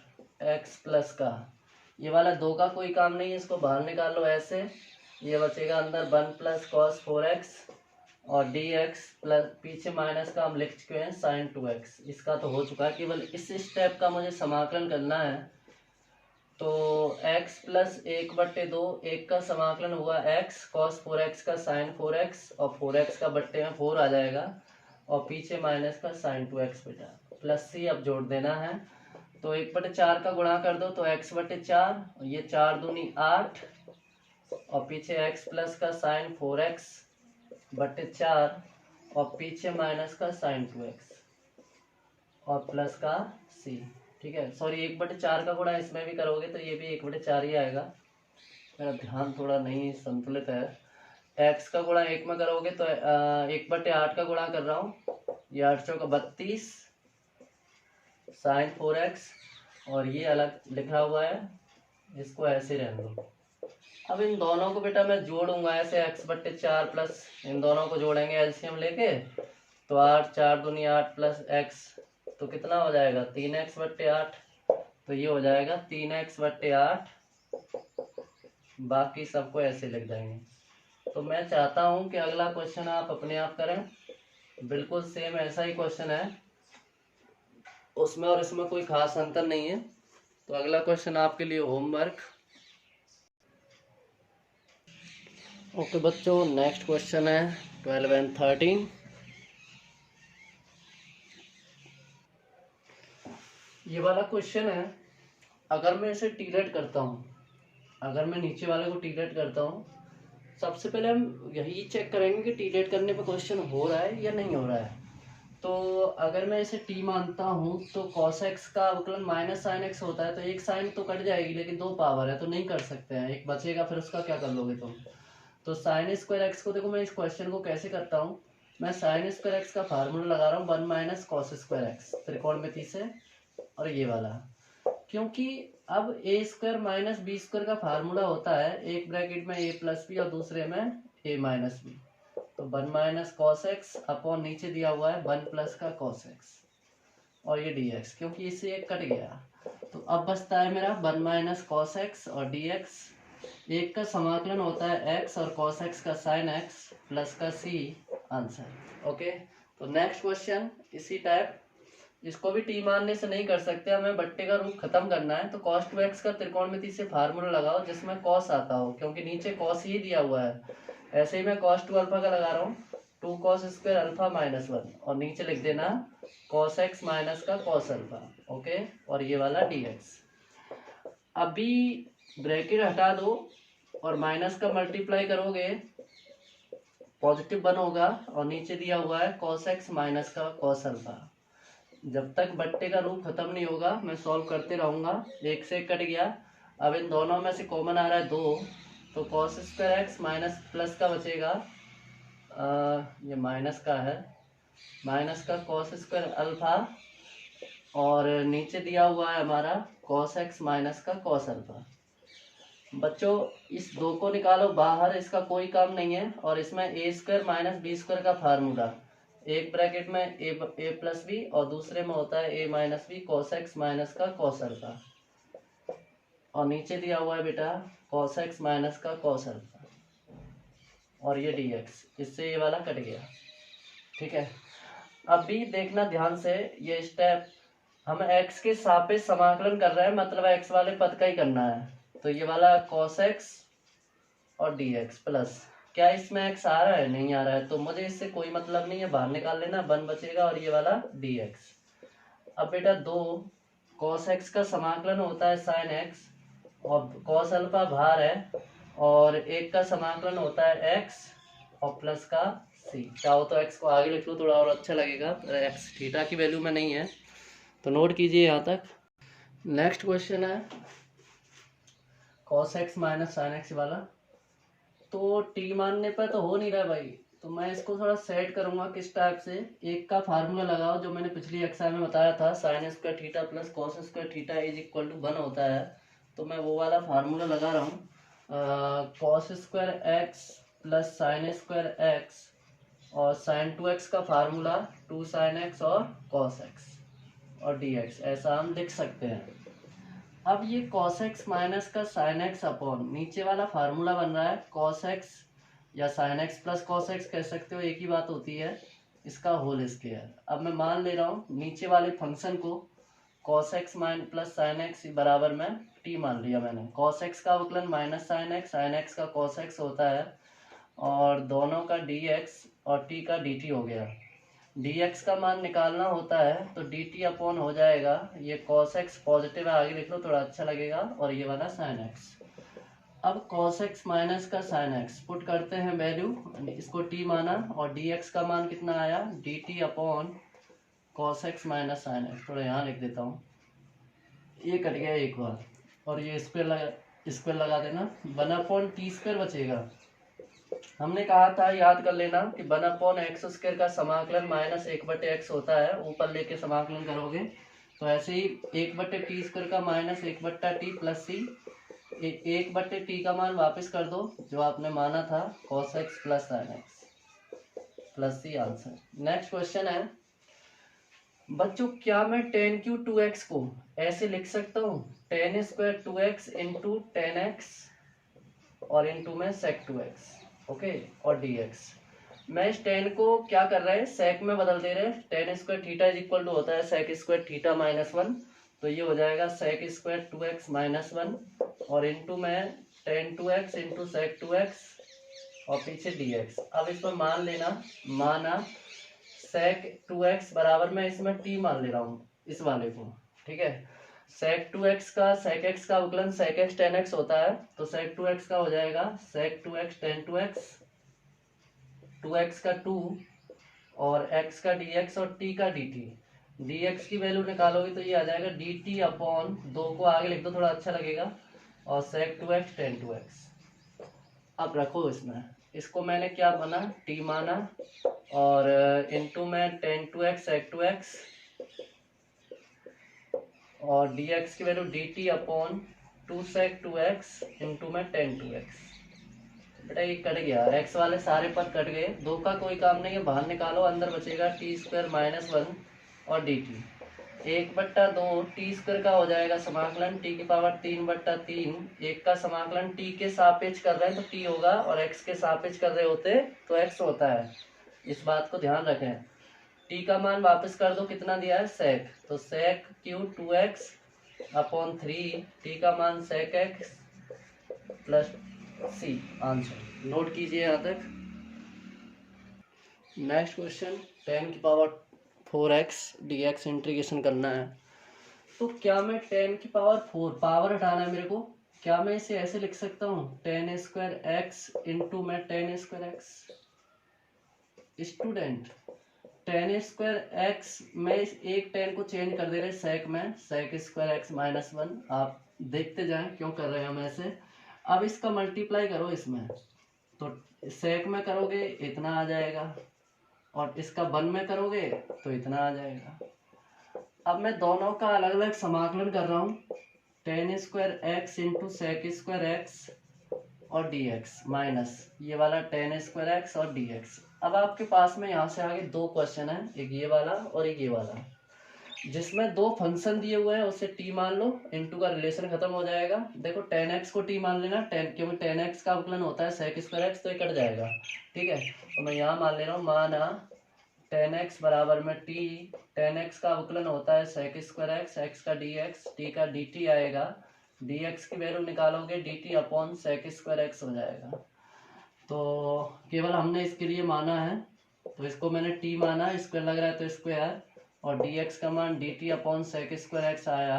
Speaker 1: x प्लस का ये वाला 2 का कोई काम नहीं है, इसको बाहर निकाल लो ऐसे, ये बचेगा अंदर 1 प्लस कॉस 4x और dx प्लस पीछे माइनस का हम लिख चुके हैं sin 2x, इसका तो हो चुका है, केवल इस स्टेप का मुझे समाकलन करना है। तो x प्लस 1/2, 1 का समाकलन हुआ x cos 4x का sin 4x, और 4x का बट्टे में 4 आ जाएगा, और पीछे माइनस का sin 2x बेटा, प्लस c अब जोड़ देना है। तो 1/4 का गुणा कर दो तो x/4, ये 4 दूनी 8, और पीछे x प्लस का sin 4x/4, और पीछे माइनस का sin 2x, और प्लस का c, ठीक है। सॉरी 1/4 का गुणा इसमें भी करोगे तो ये भी 1/4 ही आएगा, मेरा ध्यान थोड़ा नहीं संतुलित है। x का गुणा 1 में करोगे तो 1/8 का गुणा कर रहा हूँ, ये 8 चौका 32 sin 4x, और ये अलग लिखा हुआ है, इसको ऐसे रहने दो। अब इन दोनों को बेटा मैं जोड़ूंगा ऐसे, x/4 प्लस इन दोनों को जोड़ेंगे एलसीएम लेके, तो 8 4 दूनी 8 प्लस x, तो कितना हो जाएगा 3x/8, तो ये हो जाएगा 3x/8, बाकी सबको ऐसे लिख देंगे। तो मैं चाहता हूं कि अगला क्वेश्चन आप अपने आप करें, बिल्कुल सेम ऐसा ही क्वेश्चन है, उसमें और इसमें कोई खास अंतर नहीं है। तो अगला क्वेश्चन आपके लिए होमवर्क। ओके बच्चों, नेक्स्ट क्वेश्चन है 12 एंड 13। ये वाला क्वेश्चन है, अगर मैं इसे टीलेट करता हूँ, अगर मैं नीचे वाले को टीलेट करता हूँ सबसे पहले हम यही चेक करेंगे कि टी लेट करने पे क्वेश्चन हो रहा है या नहीं हो रहा है। तो अगर मैं इसे टी मानता हूँ तो कॉस एक्स का अवकलन माइनस साइन एक्स होता है, तो एक साइन तो कट जाएगी, लेकिन दो पावर है तो नहीं कर सकते हैं, एक बचेगा, फिर उसका क्या कर लोगे तुम। तो साइन स्क्वायर एक्स को देखो, मैं इस क्वेश्चन को कैसे करता हूँ, मैं साइन स्क्वायर एक्स का फार्मूला लगा रहा हूँ 1 माइनस कॉस स्क्वायर एक्स त्रिकोणमिति से, और ये वाला, क्योंकि अब ए स्क्वायर माइनस बी स्क्वायर का फार्मूला होता है एक ब्रैकेट में ए प्लस बी और दूसरे में ए माइनस बी, तो 1 माइनस कॉस एक्स अपॉन नीचे दिया हुआ है 1 प्लस का कॉस एक्स और ये डी एक्स, क्योंकि इससे एक कट गया, तो अब बचता है मेरा 1 माइनस कॉस एक्स और डी एक्स। एक का समाकलन होता है एक्स और कॉस एक्स का साइन एक्स प्लस का सी, आंसर। ओके, तो नेक्स्ट क्वेश्चन इसी टाइप, इसको भी टी मानने से नहीं कर सकते, हमें बट्टे का रूप खत्म करना है, तो cos 2x का त्रिकोणमिति से फार्मूला लगाओ जिसमें cos आता हो, क्योंकि नीचे cos ही दिया हुआ है। ऐसे ही मैं cos 2 अल्फा का लगा रहा हूँ 2 cos स्क्वायर अल्फा माइनस 1, और नीचे लिख देना cos x माइनस का cos अल्फा। ओके, और ये वाला dx। अभी ब्रैकेट हटा दो और माइनस का मल्टीप्लाई करोगे पॉजिटिव 1 होगा, और नीचे दिया हुआ है cos x माइनस का cos अल्फा। जब तक बट्टे का रूप खत्म नहीं होगा मैं सॉल्व करते रहूँगा, एक से कट गया, अब इन दोनों में से कॉमन आ रहा है 2, तो cos square x minus plus का बचेगा, ये माइनस का है, माइनस का कॉस स्क्वायर अल्फा, और नीचे दिया हुआ है हमारा कॉस एक्स माइनस का कॉस अल्फा। बच्चों इस 2 को निकालो बाहर, इसका कोई काम नहीं है, और इसमें A square minus B square का फार्मूला, एक ब्रैकेट में ए प्लस बी और दूसरे में होता है A minus B cos x minus का कॉस अल्फा, और नीचे दिया हुआ है बेटा कॉस एक्स माइनस का कॉस अल्फा, और ये डी एक्स, इससे ये वाला कट गया। ठीक है, अभी देखना ध्यान से, ये स्टेप हम एक्स के सापेक्ष समाकलन कर रहे हैं, मतलब एक्स वाले पद का ही करना है, तो ये वाला कॉस एक्स और डी एक्स प्लस, क्या इसमें एक्स आ रहा है, नहीं आ रहा है, तो मुझे इससे कोई मतलब नहीं है, बाहर निकाल लेना, 1 बचेगा, और ये वाला डी एक्स। अब बेटा 2 कॉस एक्स का समाकलन होता है साइन एक्स, और कॉस अल्फा बाहर है, और एक का समाकलन होता है एक्स और प्लस का सी। चाहो तो एक्स को आगे लिख लो, थोड़ा और अच्छा लगेगा, एक्स थीटा की वैल्यू में नहीं है, तो नोट कीजिए यहाँ तक। नेक्स्ट क्वेश्चन है cos x minus sine x वाला, तो टी मानने पर तो हो नहीं रहा भाई, तो मैं इसको थोड़ा सेट करूंगा किस टाइप से। एक का फार्मूला लगाओ जो मैंने पिछली एक्सरसाइज में बताया था, sine square theta plus cos square theta is equal to 1 होता है, तो मैं वो वाला फार्मूला लगा रहा हूँ, cos square x plus sign square x, और साइन 2x का फार्मूला 2 साइन एक्स और कॉस एक्स और डी एक्स, ऐसा हम लिख सकते हैं। अब ये cos x माइनस का sin x अपॉन नीचे वाला फार्मूला बन रहा है cos x या sin x plus cos x कह सकते हो, एक ही बात होती है, इसका होल स्क्वायर। अब मैं मान ले रहा हूँ नीचे वाले फंक्शन को cos x mine plus sin x बराबर में t मान लिया मैंने, cos x का अवकलन माइनस sin x का cos x होता है, और दोनों का dx और t का dt हो गया। dx का मान निकालना होता है तो dt अपॉन हो जाएगा, ये cos x पॉजिटिव है, आगे लिख लो थोड़ा अच्छा लगेगा, और ये वाला sin x। अब cos x माइनस का sin x पुट करते हैं वैल्यू, इसको t माना, और dx का मान कितना आया dt upon cos x minus sin x, थोड़ा यहाँ लिख देता हूँ, ये कट गया एक बार, और ये स्क्वायर लगा देना, 1 अपॉन टी स्क्वायर बचेगा। हमने कहा था याद कर लेना कि 1 अपॉन एक्स स्क्वायर का समाकलन माइनस 1/x होता है, ऊपर लेके समाकलन करोगे, तो ऐसे ही 1/t स्क्वायर का माइनस 1/t प्लस सी, 1/t का मान वापस कर दो जो आपने माना था cos x plus sin x plus सी, आंसर। नेक्स्ट क्वेश्चन है बच्चों, क्या मैं tan क्यू 2x को ऐसे लिख सकता हूँ, tan square 2x into ten x और इंटू में sec 2x, ओके, और dx। मैं इस tan को क्या कर रहे हैं, sec में बदल दे रहे हैं, tan square theta is equal to होता है sec स्क्वायर थीटा माइनस 1, तो ये हो जाएगा sec स्क्वायर 2x माइनस 1, और इंटू में tan 2x into sec 2x और पीछे dx। अब इसमें मान लेना, माना sec 2x बराबर में इसमें t मान ले रहा हूँ इस वाले को, ठीक है, सेक 2x का सेक x का अवकलन सेक x tan x होता है, तो सेक 2x का हो जाएगा सेक 2x tan 2x, 2x का 2 और x का dx और t का dt। dx की वैल्यू निकालोगे तो ये आ जाएगा dt अपॉन 2 को आगे लिख दो थोड़ा अच्छा लगेगा, और सेक 2x tan 2x। अब रखो इसमें, इसको मैंने क्या माना, t माना, और इनटू में tan 2x sec 2x और dx की value dt upon 2 sec 2x into में tan 2x। बेटा ये कट गया, x वाले सारे पद कट गए, दो का कोई काम नहीं है, बाहर निकालो, अंदर बचेगा टी स्क्वायर माइनस 1 और dt। 1/2 टी स्क्वायर का हो जाएगा समाकलन t की पावर 3/3, एक का समाकलन t के सापेक्ष कर रहे हैं तो t होगा, और x के सापेक्ष कर रहे होते तो x होता है। इस बात को ध्यान रखें। t का मान वापस कर दो, कितना दिया है sec, तो sec Q 2x upon 3, t का मान sec x plus c। Answer note कीजिए यहाँ तक। नेक्स्ट क्वेश्चन, 10 की पावर 4x dx इंटीग्रेशन करना है। तो क्या मैं 10 की पावर 4 पावर हटाना है मेरे को, क्या मैं इसे ऐसे लिख सकता हूँ 10 स्क्वायर एक्स इंटू में 10 square x. Student 10 square x में इस एक 10 को चेंज कर दे रहे सेक में, सेक स्क्वायर एक्स माइनस 1। आप देखते जाएं क्यों कर रहे हैं हम ऐसे। अब इसका मल्टीप्लाई करो इसमें, तो सेक में करोगे इतना आ जाएगा, और इसका 1 में करोगे तो इतना आ जाएगा। अब मैं दोनों का अलग अलग समाकलन कर रहा हूँ, 10 square x into sec square x और dx माइनस ये वाला 10 स्क्वायर एक्स और dx। अब आपके पास में यहाँ से आगे दो क्वेश्चन है, एक ये वाला और एक ये वाला, जिसमें दो फंक्शन दिए हुए हैं, उससे t मान लो, इनटू का रिलेशन खत्म हो जाएगा। देखो 10x को t मान लेना, 10 क्योंकि 10x का अवकलन होता है सेक स्क्वायर एक्स, तो ये कट जाएगा, ठीक है। तो मैं यहाँ मान ले रहा हूँ, माना 10x बराबर में t, 10x का अवकलन होता है सेक स्क्वायर एक्स, x का dx, t का dt आएगा, dx की वैल्यू निकालोगे dt upon sec square x हो जाएगा। तो केवल हमने इसके लिए माना है, तो इसको मैंने t माना, स्क्वायर लग रहा है तो स्क्वायर, और dx का मान dt upon sec square x आया।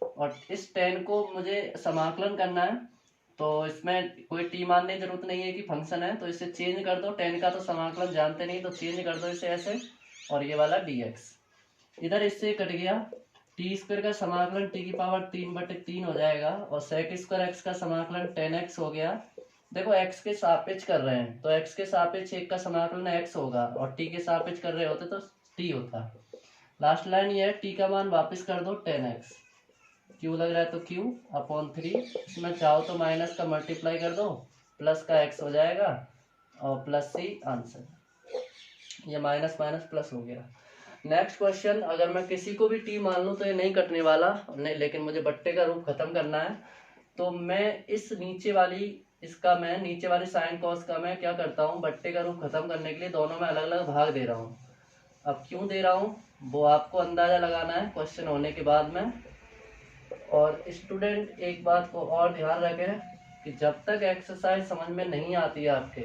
Speaker 1: और इस 10 को मुझे समाकलन करना है, तो इसमें कोई टी मानने की जरूरत नहीं है कि फंक्शन है, तो इसे चेंज कर दो, 10 का तो समाकलन जानते नहीं, तो चेंज कर दो इसे ऐसे, और ये वाला dx इधर इससे कट गया, टी स्क्वायर का समाकलन टी की पावर 3/3 हो जाएगा, और सेक स्क्वायर एक्स का समाकलन 10x हो गया। देखो x के सापेक्ष कर रहे हैं, तो x के सापेक्ष एक का समाकलन x होगा, और t के सापेक्ष कर रहे होते तो t होता। लास्ट लाइन ये है, t का मान वापस कर दो 10x, q लग रहा है तो q अपॉन 3, इसमें चाहो तो माइनस का मल्टीप्लाई कर दो, प्लस का x हो जाएगा, और प्लस c आंसर। ये माइनस माइनस प्लस हो गया। नेक्स्ट क्वेश्चन, अगर मैं किसी को भी t मान लूँ तो ये नहीं कटने वाला नहीं, लेकिन मुझे बट्टे का रूप खत्म करना है, तो मैं इस नीचे वाली इसका मैं नीचे वाली साइन कॉस का मैं क्या करता हूँ, बट्टे का रूप खत्म करने के लिए दोनों में अलग अलग भाग दे रहा हूँ। अब क्यों दे रहा हूँ वो आपको अंदाजा लगाना है क्वेश्चन होने के बाद में। और स्टूडेंट एक बात को और ध्यान रखें कि जब तक एक्सरसाइज समझ में नहीं आती है आपके,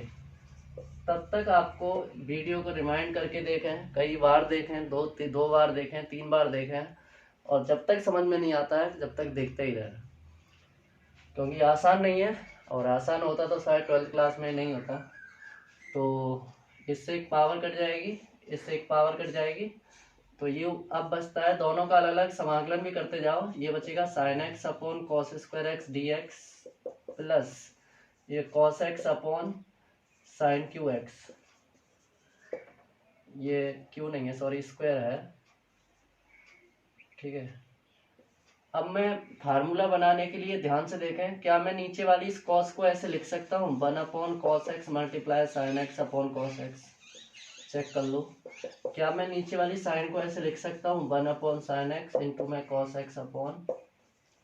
Speaker 1: तब तक आपको वीडियो को रिमाइंड करके देखें, कई बार देखें, दो बार देखें, 3 बार देखें, और जब तक समझ में नहीं आता है जब तक देखते ही रहें, क्योंकि आसान नहीं है, और आसान होता तो शायद 12th क्लास में नहीं होता। तो इससे एक पावर कट जाएगी, इससे एक पावर कट जाएगी, तो ये अब बचता है, दोनों का अलग अलग समाकलन भी करते जाओ। ये बचेगा sine x upon cos square x D x, plus ये cos x upon sine Q x, ये क्यू नहीं है सॉरी स्क्वायर है, ठीक है। अब मैं फार्मूला बनाने के लिए ध्यान से देखें, क्या मैं नीचे वाली इस कॉस को ऐसे लिख सकता हूँ, 1 अपॉन cos x multiply sine x upon cos x. Check कर लो, क्या मैं नीचे वाली साइन को ऐसे लिख सकता हूँ 1 अपॉन साइन एक्स इंटू में cos x upon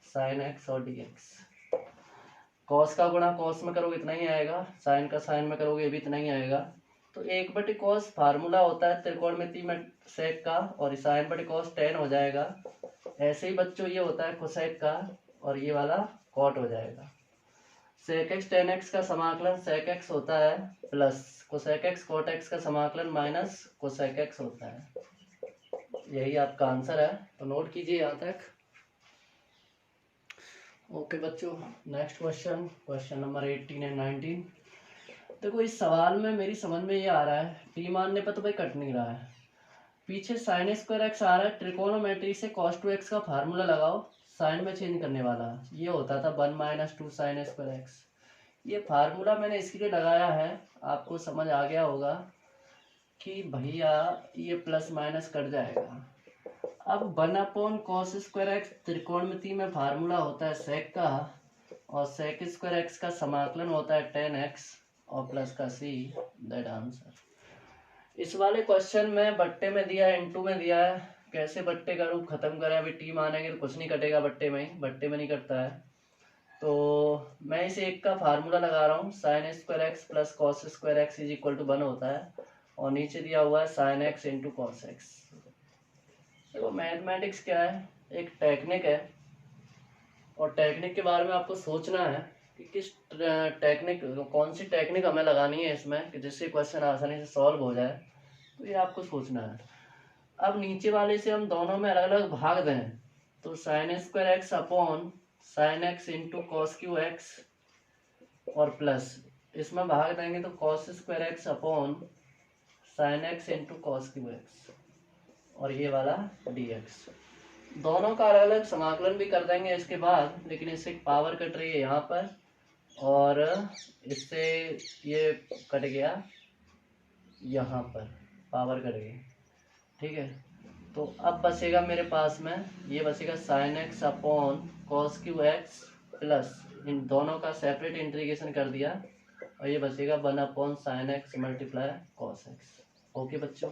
Speaker 1: sign x और डी एक्स। कॉस का गुणा कॉस में करोगे इतना ही आएगा, साइन का साइन में करोगे भी इतना ही आएगा। तो 1/cos फार्मूला होता है त्रिकोणमिति में सेक का, और साइन बटे कॉस tan हो जाएगा। ऐसे ही बच्चों ये होता है कोसेक का, और ये वाला कॉट हो जाएगा। सेक एक्स tan x का समाकलन सेक एक्स होता है, plus cosec x cot x का समाकलन माइनस कोसेक एक्स होता है। यही आपका आंसर है, तो नोट कीजिए यहाँ तक। ओके बच्चों, next question, question number 18 and 19। देखो इस सवाल में मेरी समझ में ये आ रहा है, टी मानने पर तो भाई कट नहीं रहा है। पीछे साइन स्क्वायर एक्स आ रहा है, ट्रिकोनोमेट्री से कॉस टू एक्स का फार्मूला लगाओ, साइन में चेंज करने वाला ये होता था 1 - 2 साइन स्क्वायर एक्स। ये फार्मूला मैंने इसके लिए लगाया है, आपको समझ आ गया होगा कि भैया ये प्लस माइनस कट जाएगा। अब 1/cos स्क्वायर एक्स त्रिकोणमिति में फार्मूला होता है सेक का, और सेक स्क्वायर एक्स का समाकलन होता है tan x और प्लस का c, दैट आंसर। इस वाले क्वेश्चन में बट्टे में दिया है, इनटू में दिया है, कैसे बट्टे का रूप खत्म करें। अभी टी मानेंगे तो कुछ नहीं कटेगा बट्टे में ही, बट्टे में नहीं कटता है। तो मैं इस एक का फार्मूला लगा रहा हूँ, sine square x plus cos square x is equal to 1 होता है, और नीचे दिया हुआ है sine x into cos x. देखो मैथमेटिक्स क्या है, एक टेक्निक है, और टेक्निक के बारे में आपको सोचना है कि किस टेक्निक, कौन सी टेक्निक हमें लगानी है इसमें कि जिससे क्वेश्चन आसानी से सॉल्व हो जाए, तो ये आपको सोचना है। अब नीचे वाले से हम दोनों में अलग अलग भाग दें, तो sign square x upon sign x into cos Q x, और प्लस इसमें भाग देंगे तो cos square x upon sign x into cos Q x, और ये वाला डी एक्स। दोनों का अलग अलग समाकलन भी कर देंगे इसके बाद, लेकिन इससे पावर कट रही है यहाँ पर, और इससे ये कट गया यहाँ पर, पावर कट गई, ठीक है। तो अब बचेगा मेरे पास में, ये बचेगा sine x upon cos Q x plus, इन दोनों का सेपरेट इंटीग्रेशन कर दिया, और ये बचेगा 1/sin x multiply cos x. Okay बच्चों,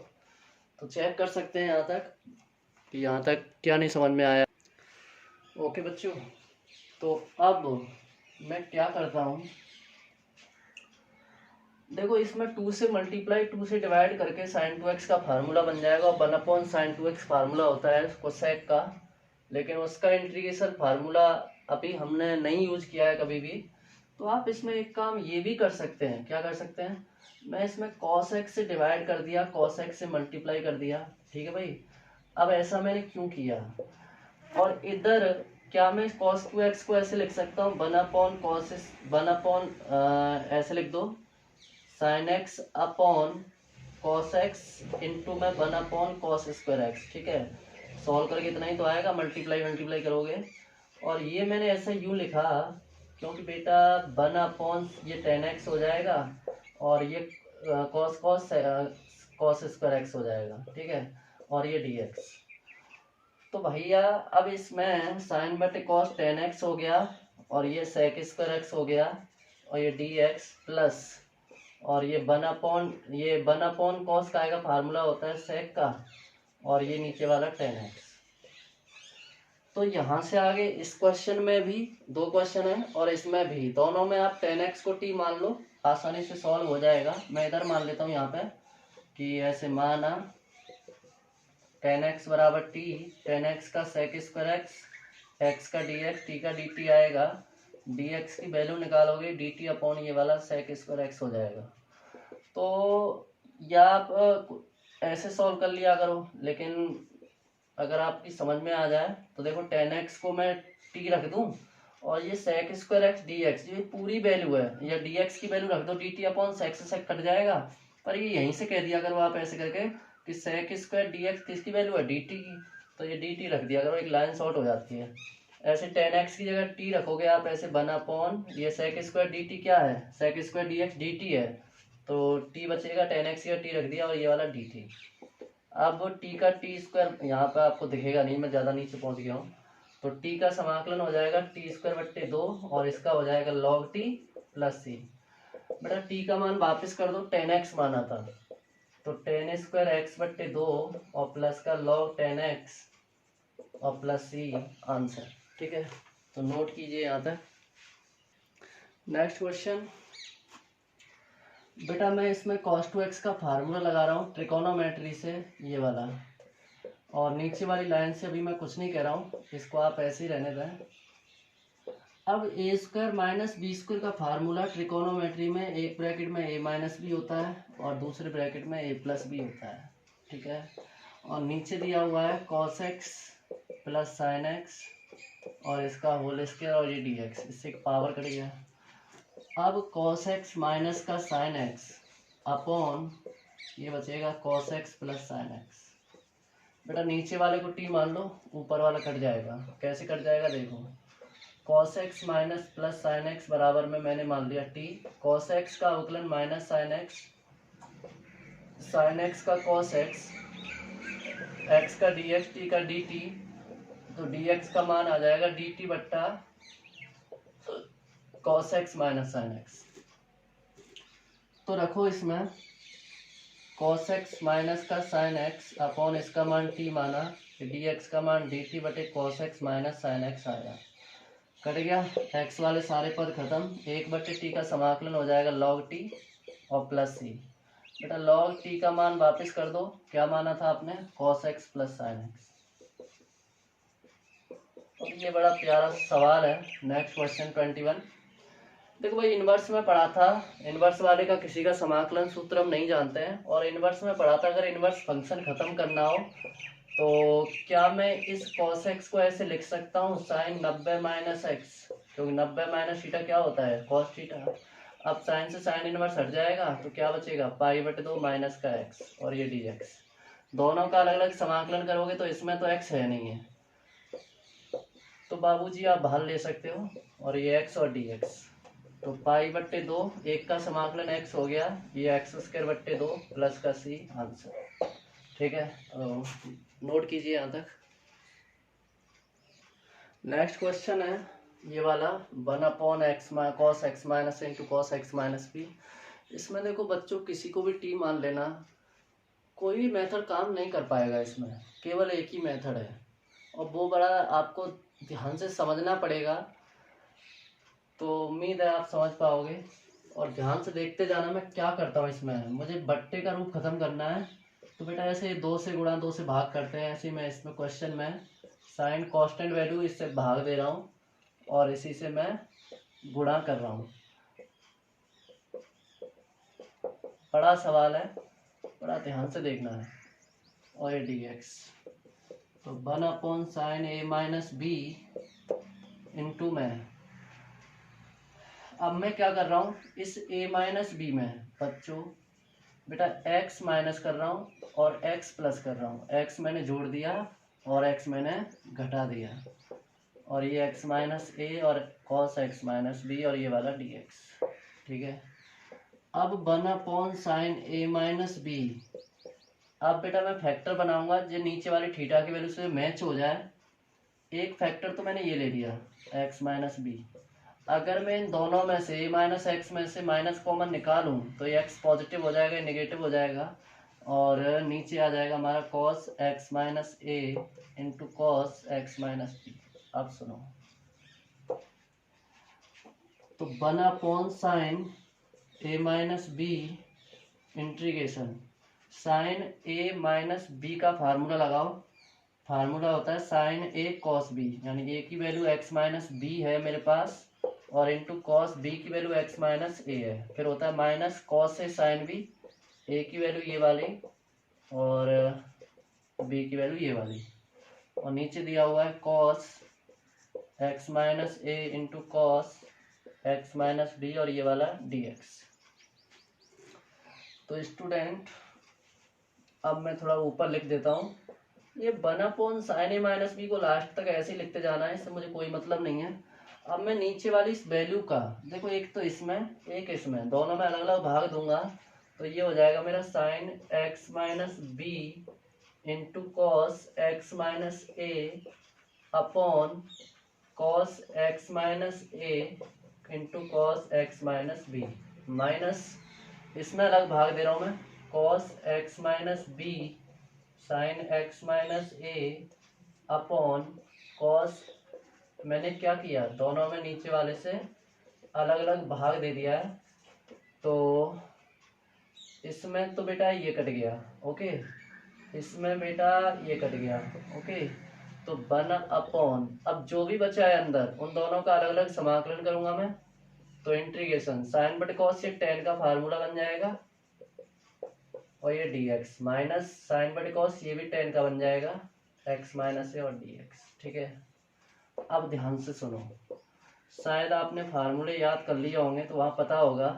Speaker 1: तो चेक कर सकते हैं यहाँ तक कि यहाँ तक क्या नहीं समझ में आया। ओके बच्चों, तो अब मैं क्या करता हूँ, देखो इसमें 2 से मल्टीप्लाई 2 से डिवाइड करके sin 2x का फार्मूला बन जाएगा, और 1/sin 2x फार्मूला होता है कोसेक का, लेकिन उसका इंटीग्रेशन फार्मूला अभी हमने नहीं यूज किया है कभी भी। तो आप इसमें एक काम ये भी कर सकते हैं, क्या कर सकते हैं, मैं इसमें cos x से डिवाइड कर दिया, cos x से मल्टीप्लाई कर दिया, ठीक है भाई। अब ऐसा मैंने क्यों किया, और इधर क्या मैं cos 2x को ऐसे लिख सकता हूँ 1/cos 1 ऐसे लिख दो, sign x upon cos x into में 1/cos स्क्वायर एक्स, ठीक है। सॉल्व करके इतना ही तो आएगा, मल्टीप्लाई मल्टीप्लाई करोगे। और ये मैंने ऐसा यूँ लिखा क्योंकि बेटा 1/, ये tan x हो जाएगा, और ये cos cos स्क्वायर एक्स हो जाएगा, ठीक है, और ये dx। तो भैया अब इसमें साइन बटे कॉस tan x हो गया, और ये sec स्क्वायर एक्स हो गया, और ये dx प्लस, और ये 1/, कॉस का आएगा, फार्मूला होता है सेक का, और ये नीचे वाला tan x। तो यहाँ से आगे इस क्वेश्चन में भी 2 क्वेश्चन है, और इसमें भी, दोनों में आप tan x को t मान लो, आसानी से सॉल्व हो जाएगा। मैं इधर मान लेता हूँ यहाँ पे कि ऐसे माना tan x बराबर t, tan x का sec स्क्वायर एक्स, x का dx, t का dt आएगा, dx की वैल्यू निकालोगे dt अपॉन ये वाला sec स्क्वायर एक्स हो जाएगा। तो या आप ऐसे सॉल्व कर लिया करो, लेकिन अगर आपकी समझ में आ जाए तो देखो tan x को मैं t रख दूं, और ये sec स्क्वायर एक्स dx, ये पूरी वैल्यू है, या dx की वैल्यू रख दो, dt अपॉन sec से sec कट जाएगा, पर ये यहीं से कह दिया करो आप ऐसे करके कि sec स्क्वायर dx किसकी वैल्यू है, dt की, तो ये dt रख दिया करो, एक लाइन शॉर्ट हो जाती है। ऐसे tan x की जगह t रखोगे आप ऐसे 1/, ये sec स्क्वायर dt क्या है, sec स्क्वायर dx dt है, तो t बचेगा, tan x का t रख दिया, और ये वाला dt। अब t का t स्क्वायर यहाँ पे आपको दिखेगा नहीं, मैं ज़्यादा नीचे पहुँच गया हूँ, तो t का समाकलन हो जाएगा t स्क्वायर बट्टे 2, और इसका हो जाएगा log t प्लस c। बेटा t का मान वापस कर दो, tan x माना था, तो tan स्क्वायर x बट्टे 2 और प्लस का log tan x और प्लस c आंसर, ठीक है। तो नोट कीजिए यहाँ तक। नेक्स्ट क्वेश्चन, बेटा मैं इसमें cos 2x का फार्मूला लगा रहा हूँ ट्रिकोनोमेट्री से, ये वाला, और नीचे वाली लाइन से अभी मैं कुछ नहीं कह रहा हूँ, इसको आप ऐसे ही रहने दें। अब ए स्क्वायर माइनस बी स्क्वायर का फार्मूला ट्रिकोनोमेट्री में एक ब्रैकेट में a माइनस बी होता है, और दूसरे ब्रैकेट में a प्लस बी होता है, ठीक है। और नीचे दिया हुआ है cos x plus sign x और इसका होल स्क्वायर और ये dx, इससे पावर कट गया। अब cos x माइनस का sin x अपॉन ये बचेगा cos x plus sin x। बेटा नीचे वाले को t मान लो, ऊपर वाला कट जाएगा। कैसे कट जाएगा देखो, cos x minus plus sin x बराबर में मैंने मान लिया t, cos x का अवकलन minus sin x, sin x का cos x, x का dx, t का dt, तो dx का मान आ जाएगा dt बट्टा cos x minus sin x। तो रखो इसमें cos x माइनस का sin x अपॉन इसका मान t माना, dx का मान dt बटे cos x minus sin x आया। कट गया, x वाले सारे पद खत्म, 1/t का समाकलन हो जाएगा log t और प्लस c। बेटा log t का मान वापस कर दो, क्या माना था आपने, cos x plus sin x। तो ये बड़ा प्यारा सवाल है। Next question 21। देखो भाई इनवर्स में पढ़ा था, इनवर्स वाले का किसी का समाकलन सूत्र हम नहीं जानते हैं, और इनवर्स में पढ़ा था अगर इनवर्स फंक्शन खत्म करना हो तो क्या मैं इस cos x को ऐसे लिख सकता हूँ sin 90 माइनस एक्स, क्योंकि 90 माइनस थीटा क्या होता है, cos थीटा। अब sin से sin इनवर्स हट जाएगा तो क्या बचेगा, π/2 माइनस का x और ये dx। दोनों का अलग अलग समाकलन करोगे तो इसमें तो x है नहीं है, तो बाबूजी आप बाहर ले सकते हो, और ये x और dx, तो π/2, एक का समाकलन x हो गया, ये x²/2 प्लस का c आंसर। ठीक है, नोट कीजिए यहाँ तक। नेक्स्ट क्वेश्चन है ये वाला 1/x cos x minus into cos x minus b। इसमें देखो बच्चों किसी को भी t मान लेना, कोई भी मेथड काम नहीं कर पाएगा, इसमें केवल एक ही मेथड है, और वो बड़ा आपको ध्यान से समझना पड़ेगा। तो उम्मीद है आप समझ पाओगे, और ध्यान से देखते जाना मैं क्या करता हूँ। इसमें मुझे बट्टे का रूप खत्म करना है, तो बेटा ऐसे 2 से गुणा 2 से भाग करते हैं, ऐसे मैं इसमें क्वेश्चन में साइन कांस्टेंट वैल्यू इससे भाग दे रहा हूँ और इसी से मैं गुणा कर रहा हूँ। बड़ा सवाल है, बड़ा ध्यान से देखना है। और ये dx, तो 1/sin a minus B into में, अब मैं क्या कर रहा हूँ इस a माइनस बी में बच्चों बेटा x माइनस कर रहा हूँ और x प्लस कर रहा हूँ। x मैंने जोड़ दिया और x मैंने घटा दिया, और ये x माइनस ए और cos x माइनस बी और ये वाला dx। ठीक है, अब 1/sin a माइनस बी, अब बेटा मैं फैक्टर बनाऊंगा जो नीचे वाली थीटा की वैल्यू से मैच हो जाए। एक फैक्टर तो मैंने ये ले लिया x माइनस बी, अगर मैं इन दोनों में से a माइनस एक्स में से माइनस कॉमन निकालूं तो ये x पॉजिटिव हो जाएगा, नेगेटिव हो जाएगा, और नीचे आ जाएगा हमारा cos x minus A into cos x minus B. अब सुनो, तो 1/sin a minus B integration sine a minus B का फार्मूला लगाओ। फार्मूला होता है साइन a cos b, यानी a की वैल्यू x माइनस बी है मेरे पास, और इंटू कॉस बी की वैल्यू x माइनस ए है, फिर होता है माइनस कॉस से साइन बी, ए की वैल्यू ये वाली और बी की वैल्यू ये वाली, और नीचे दिया हुआ है cos x minus A into cos x minus B और ये वाला dx। तो स्टूडेंट अब मैं थोड़ा ऊपर लिख देता हूँ, ये 1/sin a माइनस बी को लास्ट तक ऐसे ही लिखते जाना है, इससे मुझे कोई मतलब नहीं है। अब मैं नीचे वाली इस वैल्यू का देखो, एक तो इसमें एक इसमें, दोनों में अलग अलग भाग दूंगा, तो ये हो जाएगा मेरा sine x minus B into cos x minus A upon cos x minus A into cos x minus B, minus इसमें अलग भाग दे रहा हूँ मैं, cos x minus B sine x minus A upon cos, मैंने क्या किया दोनों में नीचे वाले से अलग अलग भाग दे दिया है, तो इसमें तो बेटा ये कट गया, ओके, इसमें बेटा ये कट गया, ओके, तो 1/, अब जो भी बचा है अंदर उन दोनों का अलग अलग समाकलन करूंगा मैं, तो इंटीग्रेशन साइन बटे कॉस से tan का फार्मूला बन जाएगा, और ये dx माइनस साइन बटे कॉस ये भी tan का बन जाएगा, x माइनस ए और dx। ठीक है, अब ध्यान से सुनो, शायद आपने फार्मूले याद कर लिए होंगे तो वहाँ पता होगा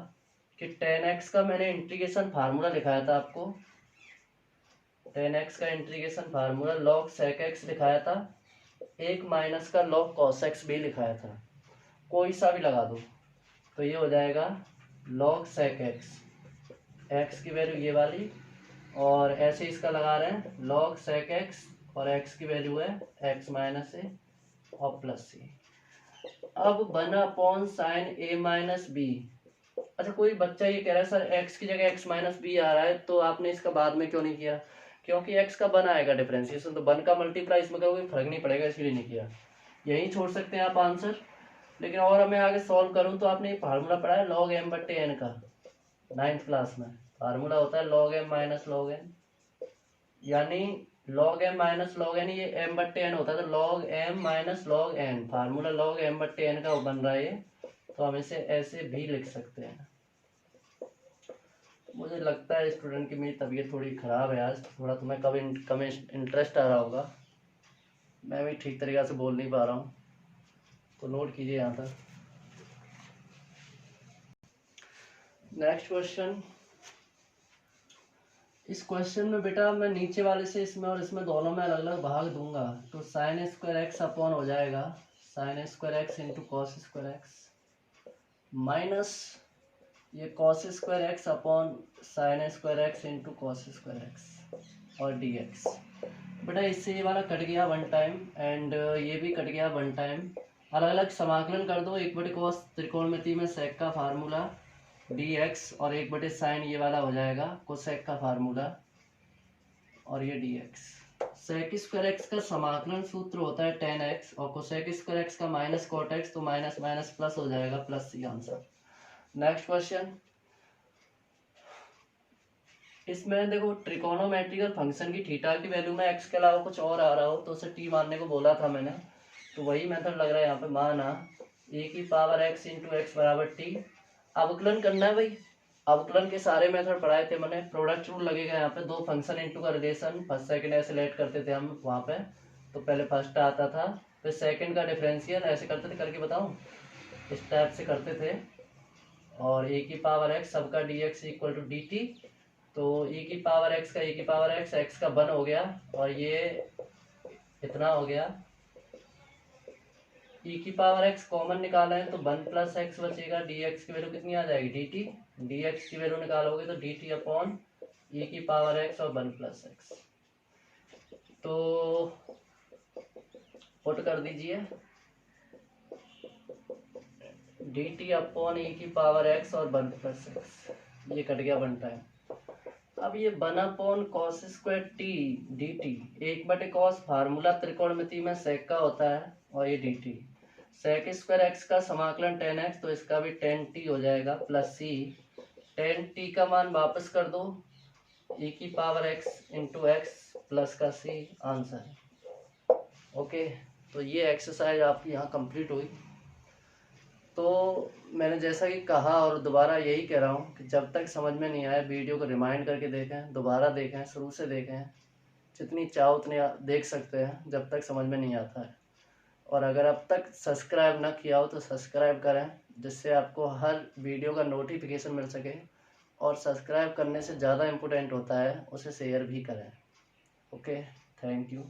Speaker 1: कि 10x का मैंने इंटीग्रेशन फार्मूला लिखाया था आपको। 10x का integration formula log sec x लिखाया था, एक माइनस का log cos x भी लिखाया था, कोई सा भी लगा दो तो ये हो जाएगा log sec x, x की वैल्यू ये वाली, और ऐसे इसका लगा रहे हैं log sec x और x की वैल्यू है x माइनस ए और प्लस सी। अब बना upon sine a minus B. अच्छा, कोई बच्चा ये कह रहा है सर x की जगह x माइनस बी आ रहा है, तो आपने इसका बाद में क्यों नहीं किया? क्योंकि x का बन आएगा डिफरेंशिएशन, तो बन का मल्टीप्लाई इसमें करोगे फर्क नहीं पड़ेगा, इसलिए नहीं किया। यही छोड़ सकते हैं आप आंसर। लेकिन और मैं आगे सॉल्व करूं तो आपने फार्मूला पढ़ा है log m बट्टे n का 9th क्लास में। फार्मूला होता है log m minus log n, यानी log m minus log n, ये m बट्टे n होता है, तो log m minus log n, formula log m बट्टे n का बन रहा है ये, तो हम इसे ऐसे भी लिख सकते हैं। मुझे लगता है स्टूडेंट की मेरी तबीयत थोड़ी ख़राब है आज, थोड़ा तुम्हें कम इंटरेस्ट आ रहा होगा, मैं भी ठीक तरीक़े से बोल नहीं पा रहा हूँ, तो नोट कीजिए यहाँ तक। Next question. इस क्वेश्चन में बेटा मैं नीचे वाले से इसमें और इसमें दोनों में अलग अलग भाग दूंगा, तो साइन स्क्वायर एक्स अपॉन हो जाएगा sine square x into cos square x, minus ये cos square x upon sine square x into cos square x और डी एक्स। बेटा इससे ये वाला कट गया वन टाइम एंड ये भी कट गया वन टाइम, अलग अलग समाकलन कर दो। एक बटे कॉस त्रिकोणमिति में सेक का फार्मूला dx और एक बटे साइन ये वाला हो जाएगा कोसेक का फार्मूला और ये dx। सेक स्क्वायर एक्स का समाकलन सूत्र होता है 10x और कोसेक स्क्वायर एक्स का माइनस कॉट एक्स, तो माइनस माइनस प्लस हो जाएगा, प्लस सी आंसर। Next question. इसमें देखो ट्रिकोनोमेट्रिकल फंक्शन की थीटा की वैल्यू में x के अलावा कुछ और आ रहा हो तो उसे t मानने को बोला था मैंने, तो वही मेथड लग रहा है यहाँ पे। माना a की पावर x इंटू एक्स बराबर t, अवकलन करना है भाई। अवकलन के सारे मेथड पढ़ाए थे मैंने, प्रोडक्ट रूल लगेगा यहाँ पे, दो फंक्शन इनटू का रिलेशन, फर्स्ट सेकंड ऐसे लेट करते थे हम वहाँ पे, तो पहले फर्स्ट आता था फिर सेकंड का डिफरेंशियल ऐसे करते थे, करके बताऊँ, इस टाइप से करते थे। और ए की पावर एक्स सबका d x equal to d t, तो ए की पावर एक्स का ए की पावर एक्स, एक्स का वन हो गया और ये इतना हो गया। e की पावर x कॉमन निकाला है तो 1 प्लस एक्स बचेगा, dx की वैल्यू कितनी आ जाएगी dt, dx की वैल्यू निकालोगे तो dt अपॉन e की पावर x और 1 प्लस एक्स, तो पुट कर दीजिए dt अपॉन e की पावर x और 1 प्लस एक्स, ये कट गया वन टाइम। अब ये 1 अपॉन cos square T D T, एक बटे कॉस फार्मूला त्रिकोणमिति में सेक का होता है और ये d t, sec square x का समाकलन 10x, तो इसका भी 10t हो जाएगा प्लस सी, 10t का मान वापस कर दो e की power x into x plus का c, आंसर। ओके, तो ये एक्सरसाइज आपकी यहाँ कंप्लीट हुई। तो मैंने जैसा कि कहा और दोबारा यही कह रहा हूँ कि जब तक समझ में नहीं आया वीडियो को रिमाइंड करके देखें, दोबारा देखें, शुरू से देखें, जितनी चाहो उतनी देख सकते हैं जब तक समझ में नहीं आता है। और अगर अब तक सब्सक्राइब ना किया हो तो सब्सक्राइब करें, जिससे आपको हर वीडियो का नोटिफिकेशन मिल सके, और सब्सक्राइब करने से ज़्यादा इम्पोर्टेंट होता है उसे शेयर भी करें। Okay, thank you.